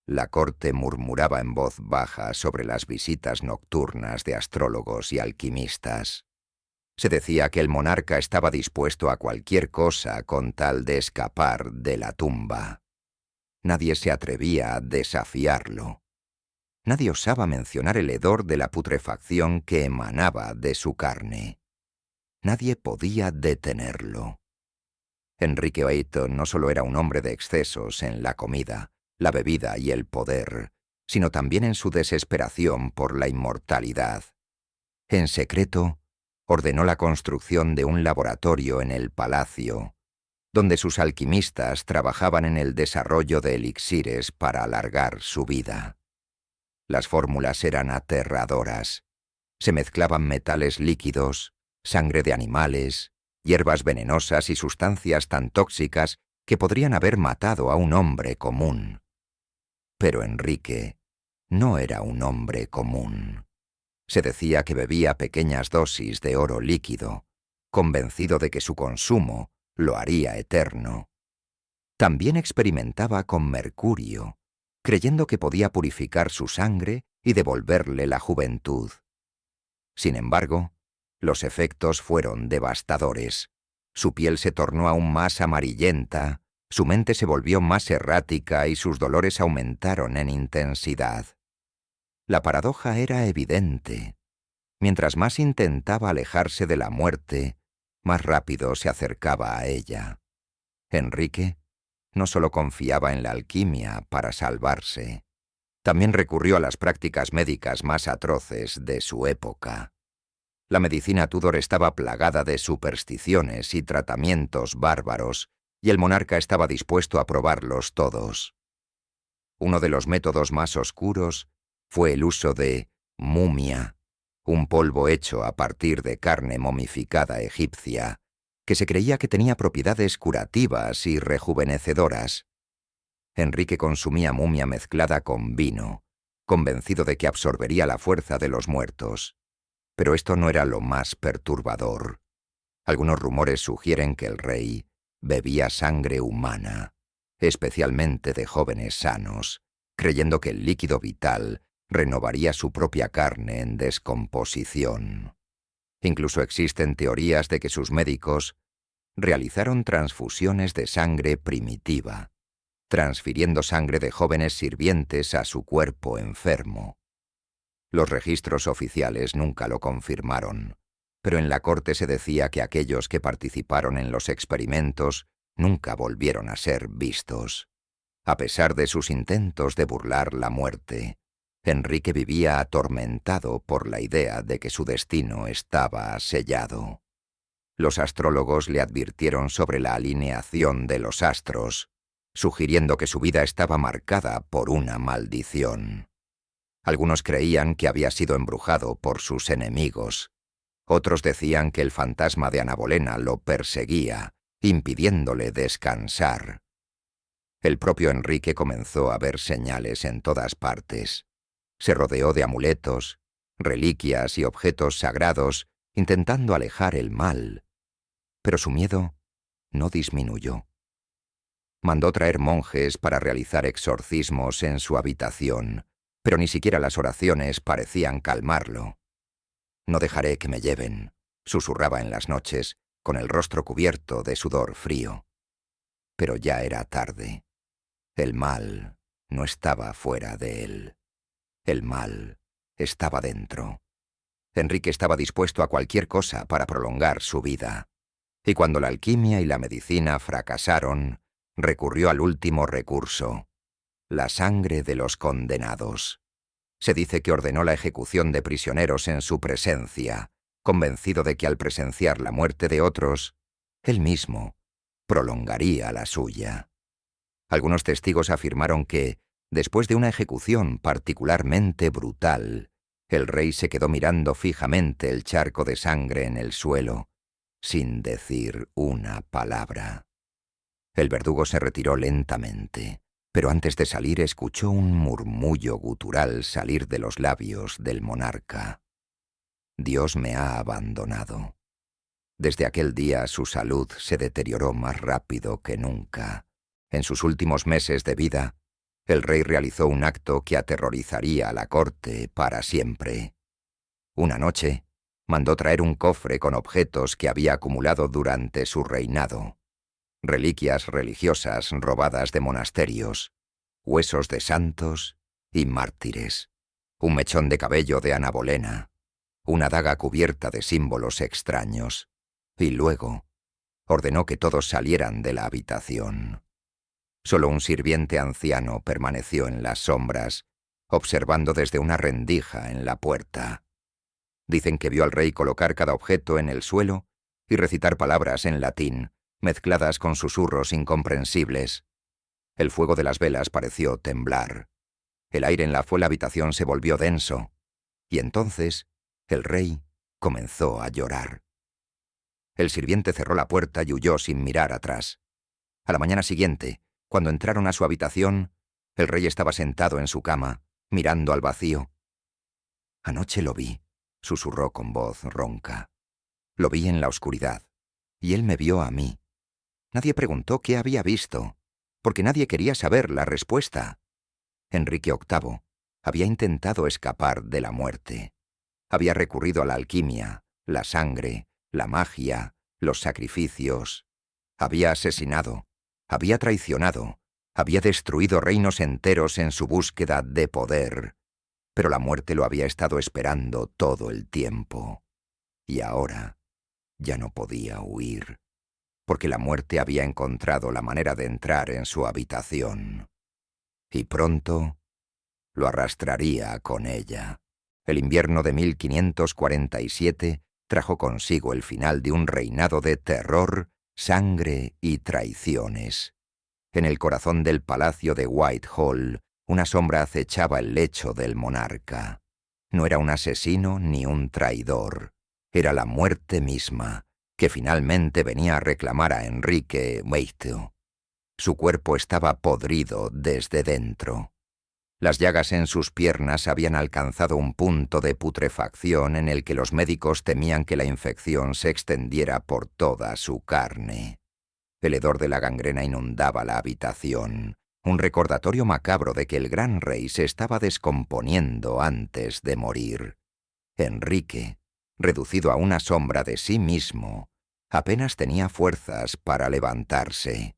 Speaker 2: La corte murmuraba en voz baja sobre las visitas nocturnas de astrólogos y alquimistas. Se decía que el monarca estaba dispuesto a cualquier cosa con tal de escapar de la tumba. Nadie se atrevía a desafiarlo. Nadie osaba mencionar el hedor de la putrefacción que emanaba de su carne. Nadie podía detenerlo. Enrique VIII no solo era un hombre de excesos en la comida, la bebida y el poder, sino también en su desesperación por la inmortalidad. En secreto, ordenó la construcción de un laboratorio en el palacio, donde sus alquimistas trabajaban en el desarrollo de elixires para alargar su vida. Las fórmulas eran aterradoras. Se mezclaban metales líquidos, sangre de animales, hierbas venenosas y sustancias tan tóxicas que podrían haber matado a un hombre común. Pero Enrique no era un hombre común. Se decía que bebía pequeñas dosis de oro líquido, convencido de que su consumo lo haría eterno. También experimentaba con mercurio, creyendo que podía purificar su sangre y devolverle la juventud. Sin embargo, los efectos fueron devastadores. Su piel se tornó aún más amarillenta, su mente se volvió más errática y sus dolores aumentaron en intensidad. La paradoja era evidente. Mientras más intentaba alejarse de la muerte, más rápido se acercaba a ella. Enrique no solo confiaba en la alquimia para salvarse, también recurrió a las prácticas médicas más atroces de su época. La medicina Tudor estaba plagada de supersticiones y tratamientos bárbaros, y el monarca estaba dispuesto a probarlos todos. Uno de los métodos más oscuros fue el uso de mumia, un polvo hecho a partir de carne momificada egipcia, que se creía que tenía propiedades curativas y rejuvenecedoras. Enrique consumía mumia mezclada con vino, convencido de que absorbería la fuerza de los muertos. Pero esto no era lo más perturbador. Algunos rumores sugieren que el rey bebía sangre humana, especialmente de jóvenes sanos, creyendo que el líquido vital renovaría su propia carne en descomposición. Incluso existen teorías de que sus médicos realizaron transfusiones de sangre primitiva, transfiriendo sangre de jóvenes sirvientes a su cuerpo enfermo. Los registros oficiales nunca lo confirmaron, pero en la corte se decía que aquellos que participaron en los experimentos nunca volvieron a ser vistos. A pesar de sus intentos de burlar la muerte, Enrique vivía atormentado por la idea de que su destino estaba sellado. Los astrólogos le advirtieron sobre la alineación de los astros, sugiriendo que su vida estaba marcada por una maldición. Algunos creían que había sido embrujado por sus enemigos. Otros decían que el fantasma de Ana Bolena lo perseguía, impidiéndole descansar. El propio Enrique comenzó a ver señales en todas partes. Se rodeó de amuletos, reliquias y objetos sagrados, intentando alejar el mal. Pero su miedo no disminuyó. Mandó traer monjes para realizar exorcismos en su habitación, pero ni siquiera las oraciones parecían calmarlo. «No dejaré que me lleven», susurraba en las noches, con el rostro cubierto de sudor frío. Pero ya era tarde. El mal no estaba fuera de él. El mal estaba dentro. Enrique estaba dispuesto a cualquier cosa para prolongar su vida. Y cuando la alquimia y la medicina fracasaron, recurrió al último recurso: la sangre de los condenados. Se dice que ordenó la ejecución de prisioneros en su presencia, convencido de que al presenciar la muerte de otros, él mismo prolongaría la suya. Algunos testigos afirmaron que, después de una ejecución particularmente brutal, el rey se quedó mirando fijamente el charco de sangre en el suelo, sin decir una palabra. El verdugo se retiró lentamente, pero antes de salir escuchó un murmullo gutural salir de los labios del monarca. «Dios me ha abandonado». Desde aquel día su salud se deterioró más rápido que nunca. En sus últimos meses de vida, el rey realizó un acto que aterrorizaría a la corte para siempre. Una noche, mandó traer un cofre con objetos que había acumulado durante su reinado. Reliquias religiosas robadas de monasterios, huesos de santos y mártires, un mechón de cabello de Ana Bolena, una daga cubierta de símbolos extraños, y luego ordenó que todos salieran de la habitación. Solo un sirviente anciano permaneció en las sombras, observando desde una rendija en la puerta. Dicen que vio al rey colocar cada objeto en el suelo y recitar palabras en latín, mezcladas con susurros incomprensibles. El fuego de las velas pareció temblar. El aire en la habitación se volvió denso, y entonces el rey comenzó a llorar. El sirviente cerró la puerta y huyó sin mirar atrás. A la mañana siguiente, cuando entraron a su habitación, el rey estaba sentado en su cama, mirando al vacío. «Anoche lo vi», susurró con voz ronca. «Lo vi en la oscuridad, y él me vio a mí. Nadie preguntó qué había visto, porque nadie quería saber la respuesta. Enrique VIII había intentado escapar de la muerte. Había recurrido a la alquimia, la sangre, la magia, los sacrificios. Había asesinado, había traicionado, había destruido reinos enteros en su búsqueda de poder. Pero la muerte lo había estado esperando todo el tiempo. Y ahora ya no podía huir, porque la muerte había encontrado la manera de entrar en su habitación. Y pronto lo arrastraría con ella. El invierno de 1547 trajo consigo el final de un reinado de terror, sangre y traiciones. En el corazón del palacio de Whitehall, una sombra acechaba el lecho del monarca. No era un asesino ni un traidor. Era la muerte misma, que finalmente venía a reclamar a Enrique VIII. Su cuerpo estaba podrido desde dentro. Las llagas en sus piernas habían alcanzado un punto de putrefacción en el que los médicos temían que la infección se extendiera por toda su carne. El hedor de la gangrena inundaba la habitación, un recordatorio macabro de que el gran rey se estaba descomponiendo antes de morir. Enrique, reducido a una sombra de sí mismo, apenas tenía fuerzas para levantarse.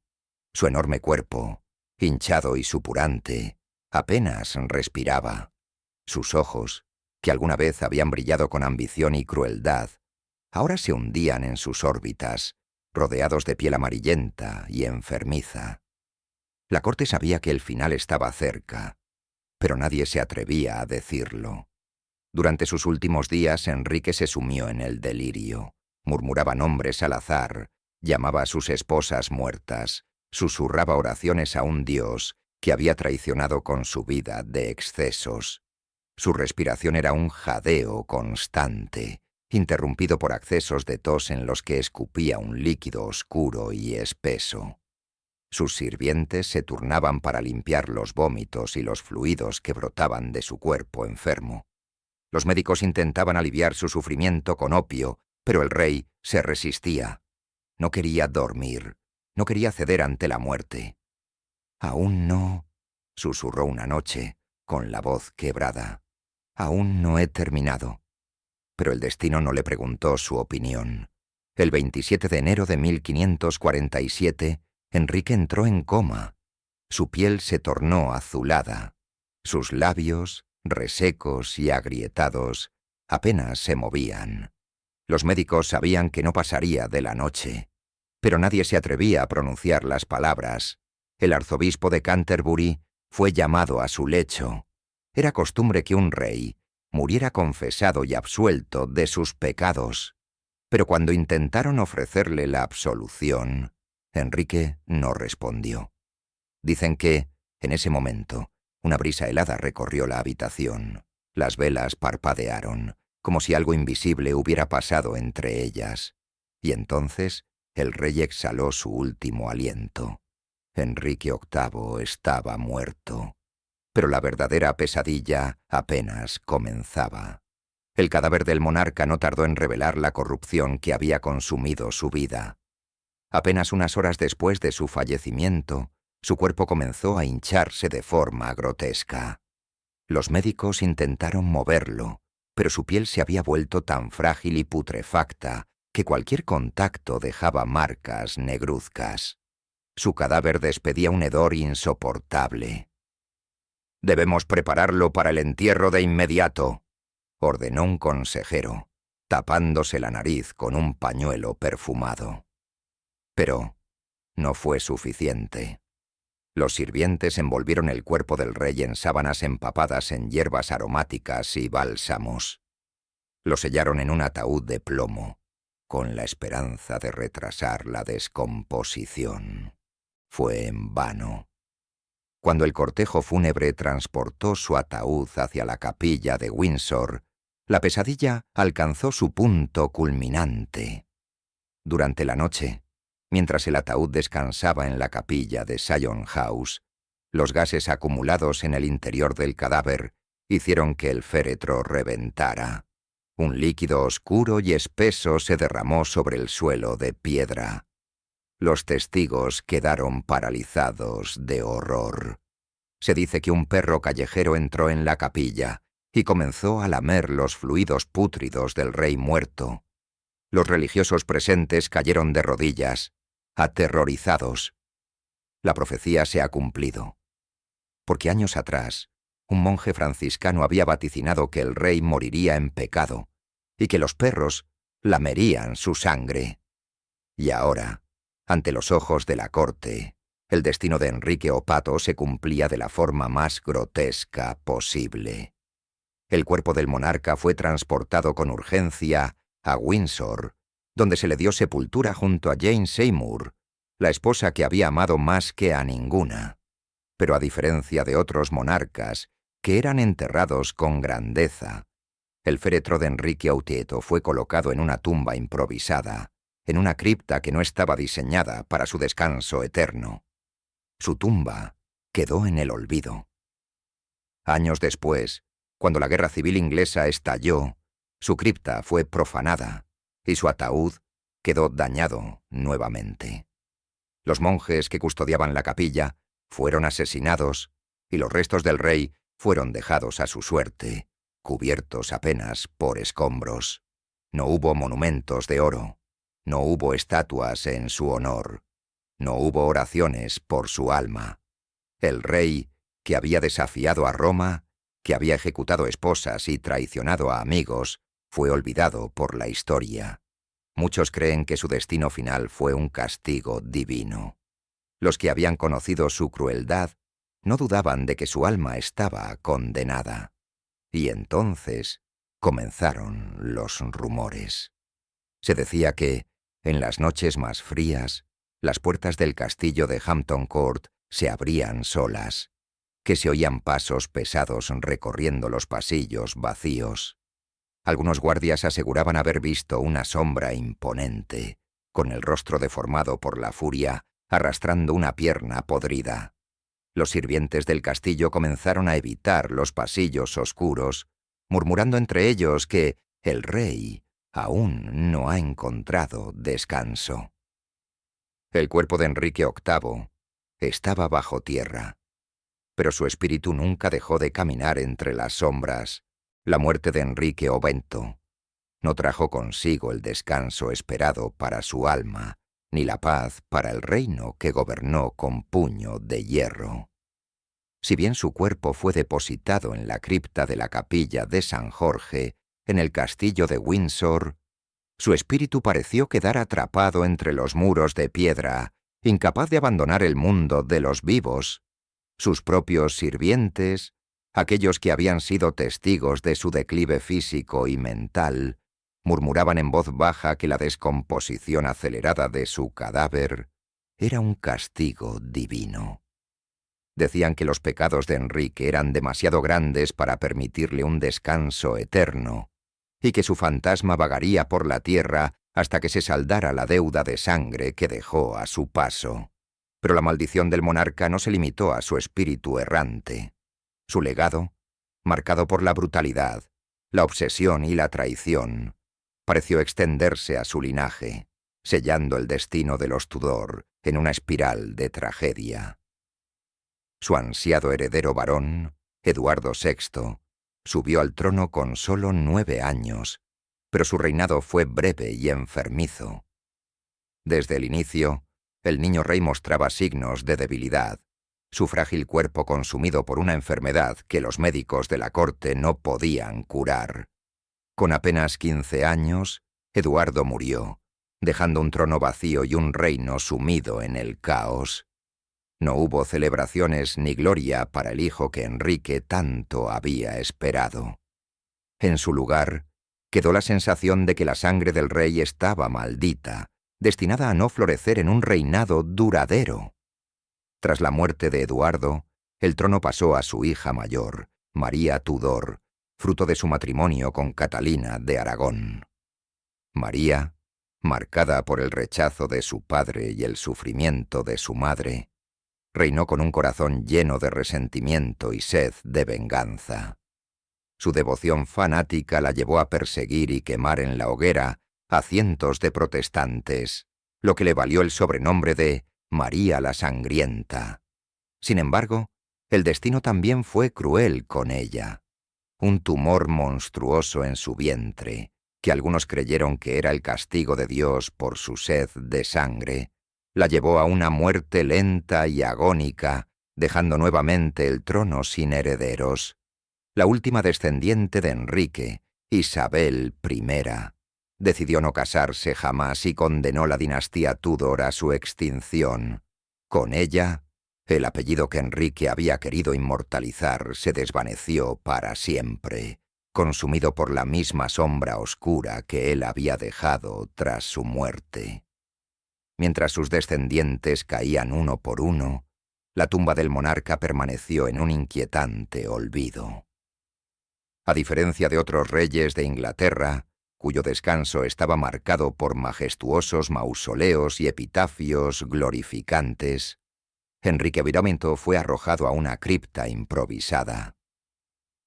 Speaker 2: Su enorme cuerpo, hinchado y supurante, apenas respiraba. Sus ojos, que alguna vez habían brillado con ambición y crueldad, ahora se hundían en sus órbitas, rodeados de piel amarillenta y enfermiza. La corte sabía que el final estaba cerca, pero nadie se atrevía a decirlo. Durante sus últimos días, Enrique se sumió en el delirio. Murmuraba nombres al azar, llamaba a sus esposas muertas, susurraba oraciones a un dios que había traicionado con su vida de excesos. Su respiración era un jadeo constante, interrumpido por accesos de tos en los que escupía un líquido oscuro y espeso. Sus sirvientes se turnaban para limpiar los vómitos y los fluidos que brotaban de su cuerpo enfermo. Los médicos intentaban aliviar su sufrimiento con opio, pero el rey se resistía. No quería dormir, no quería ceder ante la muerte. «Aún no», susurró una noche, con la voz quebrada. «Aún no he terminado». Pero el destino no le preguntó su opinión. El 27 de enero de 1547, Enrique entró en coma. Su piel se tornó azulada. Sus labios, resecos y agrietados, apenas se movían. Los médicos sabían que no pasaría de la noche, pero nadie se atrevía a pronunciar las palabras. El arzobispo de Canterbury fue llamado a su lecho. Era costumbre que un rey muriera confesado y absuelto de sus pecados, pero cuando intentaron ofrecerle la absolución, Enrique no respondió. Dicen que, en ese momento, una brisa helada recorrió la habitación. Las velas parpadearon, como si algo invisible hubiera pasado entre ellas. Y entonces el rey exhaló su último aliento. Enrique VIII estaba muerto. Pero la verdadera pesadilla apenas comenzaba. El cadáver del monarca no tardó en revelar la corrupción que había consumido su vida. Apenas unas horas después de su fallecimiento, su cuerpo comenzó a hincharse de forma grotesca. Los médicos intentaron moverlo, pero su piel se había vuelto tan frágil y putrefacta que cualquier contacto dejaba marcas negruzcas. Su cadáver despedía un hedor insoportable. «Debemos prepararlo para el entierro de inmediato», ordenó un consejero, tapándose la nariz con un pañuelo perfumado. Pero no fue suficiente. Los sirvientes envolvieron el cuerpo del rey en sábanas empapadas en hierbas aromáticas y bálsamos. Lo sellaron en un ataúd de plomo, con la esperanza de retrasar la descomposición. Fue en vano. Cuando el cortejo fúnebre transportó su ataúd hacia la capilla de Windsor, la pesadilla alcanzó su punto culminante. Durante la noche, mientras el ataúd descansaba en la capilla de Sion House, los gases acumulados en el interior del cadáver hicieron que el féretro reventara. Un líquido oscuro y espeso se derramó sobre el suelo de piedra. Los testigos quedaron paralizados de horror. Se dice que un perro callejero entró en la capilla y comenzó a lamer los fluidos pútridos del rey muerto. Los religiosos presentes cayeron de rodillas, aterrorizados. La profecía se ha cumplido, porque años atrás, un monje franciscano había vaticinado que el rey moriría en pecado y que los perros lamerían su sangre. Y ahora, ante los ojos de la corte, el destino de Enrique Opato se cumplía de la forma más grotesca posible. El cuerpo del monarca fue transportado con urgencia a Windsor, donde se le dio sepultura junto a Jane Seymour, la esposa que había amado más que a ninguna. Pero a diferencia de otros monarcas, que eran enterrados con grandeza, el féretro de Enrique VIII fue colocado en una tumba improvisada, en una cripta que no estaba diseñada para su descanso eterno. Su tumba quedó en el olvido. Años después, cuando la Guerra Civil Inglesa estalló, su cripta fue profanada y su ataúd quedó dañado nuevamente. Los monjes que custodiaban la capilla fueron asesinados y los restos del rey fueron dejados a su suerte, cubiertos apenas por escombros. No hubo monumentos de oro, no hubo estatuas en su honor, no hubo oraciones por su alma. El rey, que había desafiado a Roma, que había ejecutado esposas y traicionado a amigos, fue olvidado por la historia. Muchos creen que su destino final fue un castigo divino. Los que habían conocido su crueldad no dudaban de que su alma estaba condenada. Y entonces comenzaron los rumores. Se decía que, en las noches más frías, las puertas del castillo de Hampton Court se abrían solas, que se oían pasos pesados recorriendo los pasillos vacíos. Algunos guardias aseguraban haber visto una sombra imponente, con el rostro deformado por la furia, arrastrando una pierna podrida. Los sirvientes del castillo comenzaron a evitar los pasillos oscuros, murmurando entre ellos que el rey aún no ha encontrado descanso. El cuerpo de Enrique VIII, estaba bajo tierra. Pero su espíritu nunca dejó de caminar entre las sombras. La muerte de Enrique Ovento no trajo consigo el descanso esperado para su alma, ni la paz para el reino que gobernó con puño de hierro. Si bien su cuerpo fue depositado en la cripta de la capilla de San Jorge, en el castillo de Windsor, su espíritu pareció quedar atrapado entre los muros de piedra, incapaz de abandonar el mundo de los vivos. Sus propios sirvientes, aquellos que habían sido testigos de su declive físico y mental, murmuraban en voz baja que la descomposición acelerada de su cadáver era un castigo divino. Decían que los pecados de Enrique eran demasiado grandes para permitirle un descanso eterno, y que su fantasma vagaría por la tierra hasta que se saldara la deuda de sangre que dejó a su paso. Pero la maldición del monarca no se limitó a su espíritu errante. Su legado, marcado por la brutalidad, la obsesión y la traición, pareció extenderse a su linaje, sellando el destino de los Tudor en una espiral de tragedia. Su ansiado heredero varón, Eduardo VI, subió al trono con solo 9 años, pero su reinado fue breve y enfermizo. Desde el inicio, el niño rey mostraba signos de debilidad, su frágil cuerpo consumido por una enfermedad que los médicos de la corte no podían curar. Con apenas 15 años, Eduardo murió, dejando un trono vacío y un reino sumido en el caos. No hubo celebraciones ni gloria para el hijo que Enrique tanto había esperado. En su lugar, quedó la sensación de que la sangre del rey estaba maldita, destinada a no florecer en un reinado duradero. Tras la muerte de Eduardo, el trono pasó a su hija mayor, María Tudor, fruto de su matrimonio con Catalina de Aragón. María, marcada por el rechazo de su padre y el sufrimiento de su madre, reinó con un corazón lleno de resentimiento y sed de venganza. Su devoción fanática la llevó a perseguir y quemar en la hoguera a cientos de protestantes, lo que le valió el sobrenombre de María la Sangrienta. Sin embargo, el destino también fue cruel con ella. Un tumor monstruoso en su vientre, que algunos creyeron que era el castigo de Dios por su sed de sangre, la llevó a una muerte lenta y agónica, dejando nuevamente el trono sin herederos. La última descendiente de Enrique, Isabel I, decidió no casarse jamás y condenó la dinastía Tudor a su extinción. Con ella, el apellido que Enrique había querido inmortalizar se desvaneció para siempre, consumido por la misma sombra oscura que él había dejado tras su muerte. Mientras sus descendientes caían uno por uno, la tumba del monarca permaneció en un inquietante olvido. A diferencia de otros reyes de Inglaterra, cuyo descanso estaba marcado por majestuosos mausoleos y epitafios glorificantes, Enrique Viramento fue arrojado a una cripta improvisada.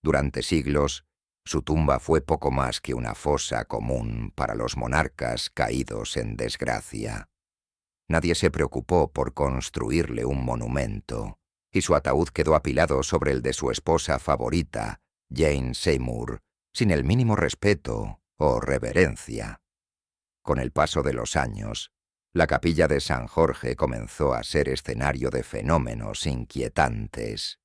Speaker 2: Durante siglos, su tumba fue poco más que una fosa común para los monarcas caídos en desgracia. Nadie se preocupó por construirle un monumento, y su ataúd quedó apilado sobre el de su esposa favorita, Jane Seymour, sin el mínimo respeto o reverencia. Con el paso de los años, la capilla de San Jorge comenzó a ser escenario de fenómenos inquietantes.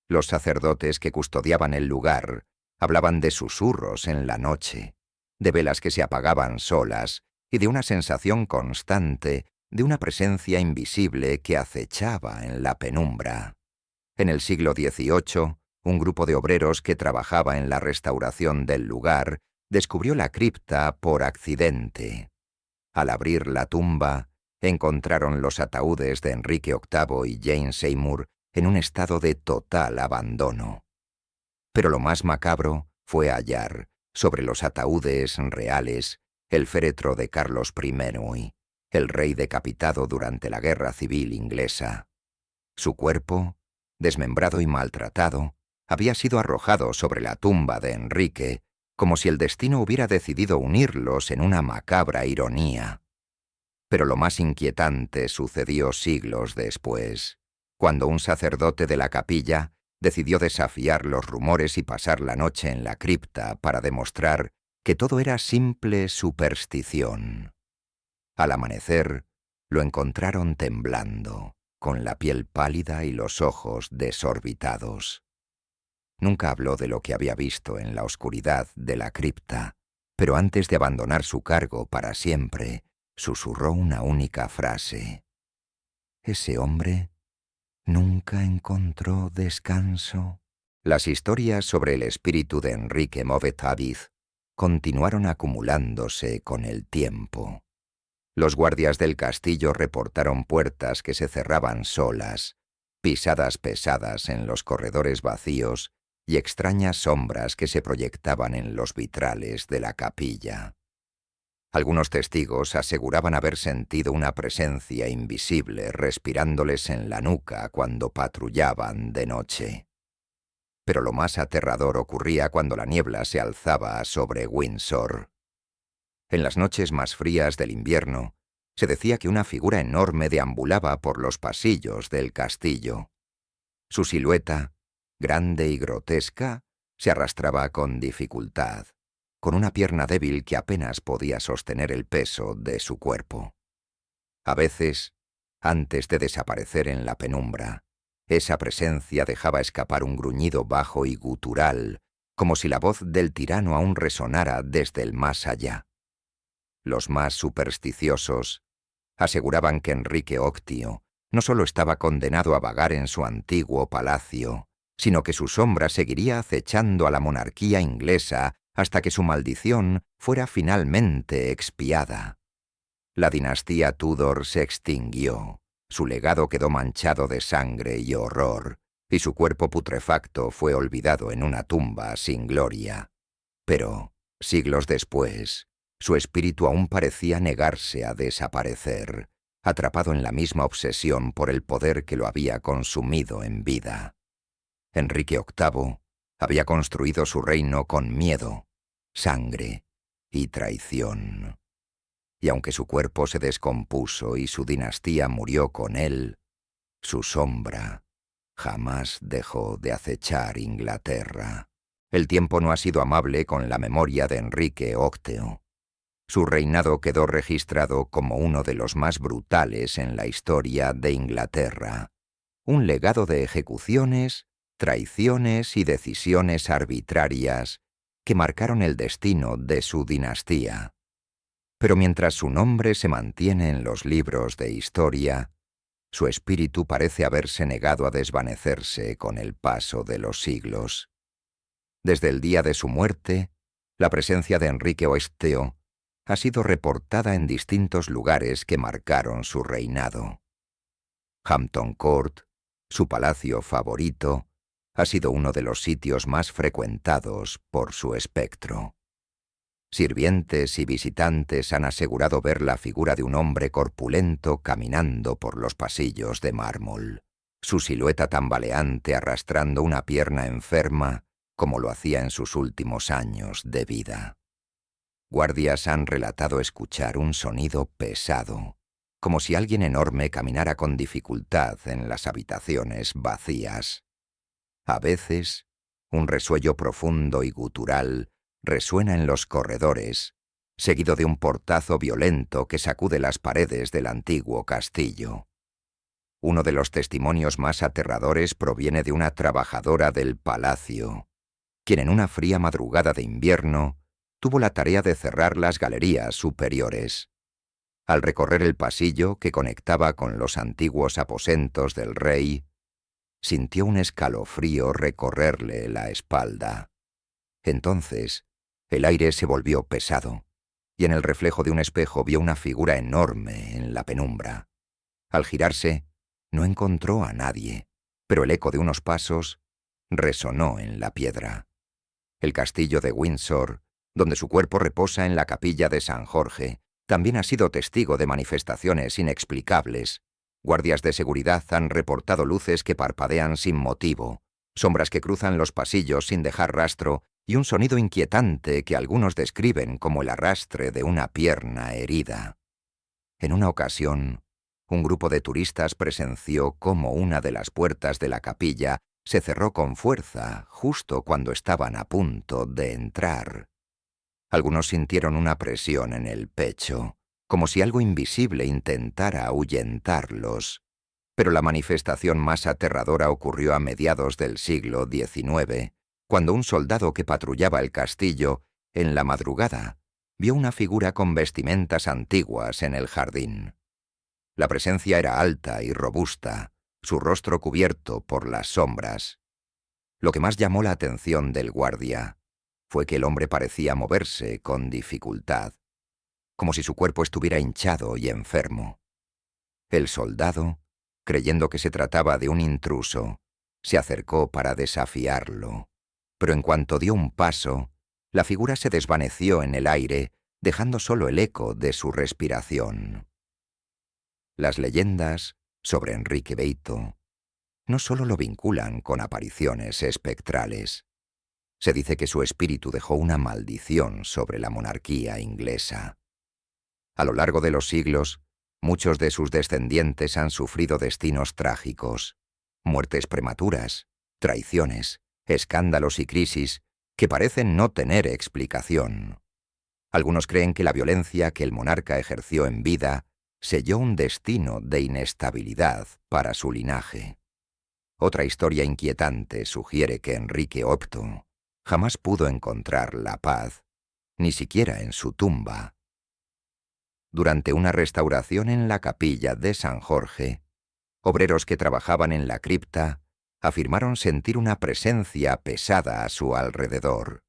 Speaker 2: Los sacerdotes que custodiaban el lugar hablaban de susurros en la noche, de velas que se apagaban solas y de una sensación constante de una presencia invisible que acechaba en la penumbra. En el siglo XVIII, un grupo de obreros que trabajaba en la restauración del lugar descubrió la cripta por accidente. Al abrir la tumba, encontraron los ataúdes de Enrique VIII y Jane Seymour en un estado de total abandono. Pero lo más macabro fue hallar, sobre los ataúdes reales, el féretro de Carlos I, el rey decapitado durante la Guerra Civil Inglesa. Su cuerpo, desmembrado y maltratado, había sido arrojado sobre la tumba de Enrique, como si el destino hubiera decidido unirlos en una macabra ironía. Pero lo más inquietante sucedió siglos después, cuando un sacerdote de la capilla decidió desafiar los rumores y pasar la noche en la cripta para demostrar que todo era simple superstición. Al amanecer, lo encontraron temblando, con la piel pálida y los ojos desorbitados. Nunca habló de lo que había visto en la oscuridad de la cripta, pero antes de abandonar su cargo para siempre, susurró una única frase. «Ese hombre nunca encontró descanso». Las historias sobre el espíritu de Enrique Mouvet-Aviz continuaron acumulándose con el tiempo. Los guardias del castillo reportaron puertas que se cerraban solas, pisadas pesadas en los corredores vacíos y extrañas sombras que se proyectaban en los vitrales de la capilla. Algunos testigos aseguraban haber sentido una presencia invisible respirándoles en la nuca cuando patrullaban de noche. Pero lo más aterrador ocurría cuando la niebla se alzaba sobre Windsor. En las noches más frías del invierno, se decía que una figura enorme deambulaba por los pasillos del castillo. Su silueta, grande y grotesca, se arrastraba con dificultad, con una pierna débil que apenas podía sostener el peso de su cuerpo. A veces, antes de desaparecer en la penumbra, esa presencia dejaba escapar un gruñido bajo y gutural, como si la voz del tirano aún resonara desde el más allá. Los más supersticiosos aseguraban que Enrique Octio no solo estaba condenado a vagar en su antiguo palacio, sino que su sombra seguiría acechando a la monarquía inglesa hasta que su maldición fuera finalmente expiada. La dinastía Tudor se extinguió, su legado quedó manchado de sangre y horror, y su cuerpo putrefacto fue olvidado en una tumba sin gloria. Pero, siglos después, su espíritu aún parecía negarse a desaparecer, atrapado en la misma obsesión por el poder que lo había consumido en vida. Enrique VIII había construido su reino con miedo, sangre y traición. Y aunque su cuerpo se descompuso y su dinastía murió con él, su sombra jamás dejó de acechar Inglaterra. El tiempo no ha sido amable con la memoria de Enrique VIII. Su reinado quedó registrado como uno de los más brutales en la historia de Inglaterra, un legado de ejecuciones, traiciones y decisiones arbitrarias que marcaron el destino de su dinastía. Pero mientras su nombre se mantiene en los libros de historia, su espíritu parece haberse negado a desvanecerse con el paso de los siglos. Desde el día de su muerte, la presencia de Enrique VIII ha sido reportada en distintos lugares que marcaron su reinado. Hampton Court, su palacio favorito, ha sido uno de los sitios más frecuentados por su espectro. Sirvientes y visitantes han asegurado ver la figura de un hombre corpulento caminando por los pasillos de mármol, su silueta tambaleante arrastrando una pierna enferma como lo hacía en sus últimos años de vida. Guardias han relatado escuchar un sonido pesado, como si alguien enorme caminara con dificultad en las habitaciones vacías. A veces, un resuello profundo y gutural resuena en los corredores, seguido de un portazo violento que sacude las paredes del antiguo castillo. Uno de los testimonios más aterradores proviene de una trabajadora del palacio, quien en una fría madrugada de invierno tuvo la tarea de cerrar las galerías superiores. Al recorrer el pasillo que conectaba con los antiguos aposentos del rey, sintió un escalofrío recorrerle la espalda. Entonces, el aire se volvió pesado, y en el reflejo de un espejo vio una figura enorme en la penumbra. Al girarse, no encontró a nadie, pero el eco de unos pasos resonó en la piedra. El castillo de Windsor, donde su cuerpo reposa en la capilla de San Jorge, también ha sido testigo de manifestaciones inexplicables. Guardias de seguridad han reportado luces que parpadean sin motivo, sombras que cruzan los pasillos sin dejar rastro y un sonido inquietante que algunos describen como el arrastre de una pierna herida. En una ocasión, un grupo de turistas presenció cómo una de las puertas de la capilla se cerró con fuerza justo cuando estaban a punto de entrar. Algunos sintieron una presión en el pecho, como si algo invisible intentara ahuyentarlos. Pero la manifestación más aterradora ocurrió a mediados del siglo XIX, cuando un soldado que patrullaba el castillo, en la madrugada, vio una figura con vestimentas antiguas en el jardín. La presencia era alta y robusta, su rostro cubierto por las sombras. Lo que más llamó la atención del guardia fue que el hombre parecía moverse con dificultad, como si su cuerpo estuviera hinchado y enfermo. El soldado, creyendo que se trataba de un intruso, se acercó para desafiarlo, pero en cuanto dio un paso, la figura se desvaneció en el aire, dejando solo el eco de su respiración. Las leyendas sobre Enrique VIII no solo lo vinculan con apariciones espectrales. Se dice que su espíritu dejó una maldición sobre la monarquía inglesa. A lo largo de los siglos, muchos de sus descendientes han sufrido destinos trágicos, muertes prematuras, traiciones, escándalos y crisis que parecen no tener explicación. Algunos creen que la violencia que el monarca ejerció en vida selló un destino de inestabilidad para su linaje. Otra historia inquietante sugiere que Enrique VIII jamás pudo encontrar la paz, ni siquiera en su tumba. Durante una restauración en la capilla de San Jorge, obreros que trabajaban en la cripta afirmaron sentir una presencia pesada a su alrededor.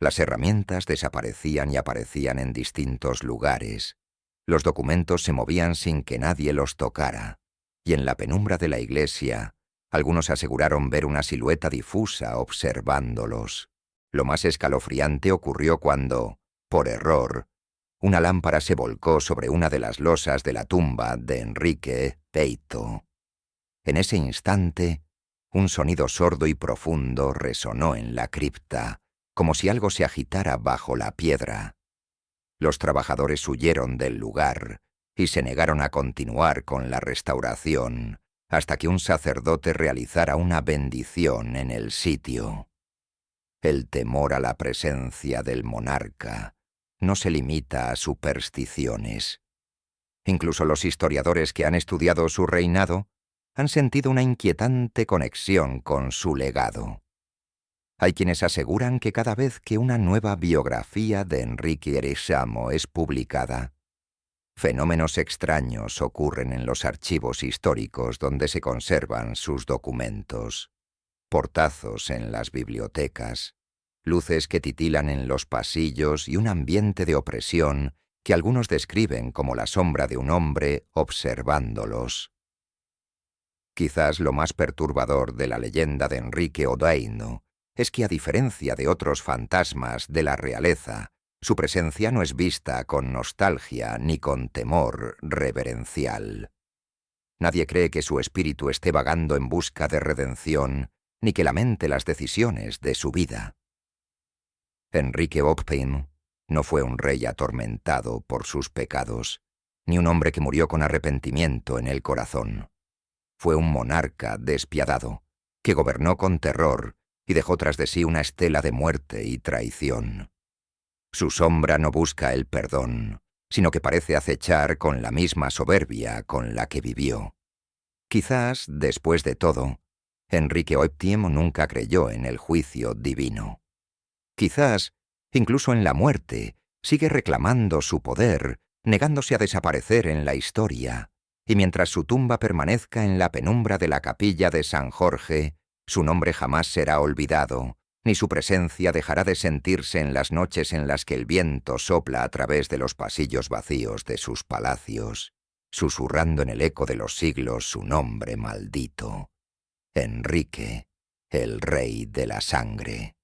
Speaker 2: Las herramientas desaparecían y aparecían en distintos lugares. Los documentos se movían sin que nadie los tocara, y en la penumbra de la iglesia, algunos aseguraron ver una silueta difusa observándolos. Lo más escalofriante ocurrió cuando, por error, una lámpara se volcó sobre una de las losas de la tumba de Enrique VIII. En ese instante, un sonido sordo y profundo resonó en la cripta, como si algo se agitara bajo la piedra. Los trabajadores huyeron del lugar y se negaron a continuar con la restauración hasta que un sacerdote realizara una bendición en el sitio. El temor a la presencia del monarca no se limita a supersticiones. Incluso los historiadores que han estudiado su reinado han sentido una inquietante conexión con su legado. Hay quienes aseguran que cada vez que una nueva biografía de Enrique Eresamo es publicada, fenómenos extraños ocurren en los archivos históricos donde se conservan sus documentos. Portazos en las bibliotecas, luces que titilan en los pasillos y un ambiente de opresión que algunos describen como la sombra de un hombre observándolos. Quizás lo más perturbador de la leyenda de Enrique Odaino es que, a diferencia de otros fantasmas de la realeza, su presencia no es vista con nostalgia ni con temor reverencial. Nadie cree que su espíritu esté vagando en busca de redención, ni que lamente las decisiones de su vida. Enrique VIII no fue un rey atormentado por sus pecados, ni un hombre que murió con arrepentimiento en el corazón. Fue un monarca despiadado, que gobernó con terror y dejó tras de sí una estela de muerte y traición. Su sombra no busca el perdón, sino que parece acechar con la misma soberbia con la que vivió. Quizás, después de todo, Enrique VIII nunca creyó en el juicio divino. Quizás, incluso en la muerte, sigue reclamando su poder, negándose a desaparecer en la historia, y mientras su tumba permanezca en la penumbra de la capilla de San Jorge, su nombre jamás será olvidado, ni su presencia dejará de sentirse en las noches en las que el viento sopla a través de los pasillos vacíos de sus palacios, susurrando en el eco de los siglos su nombre maldito: Enrique, el rey de la sangre.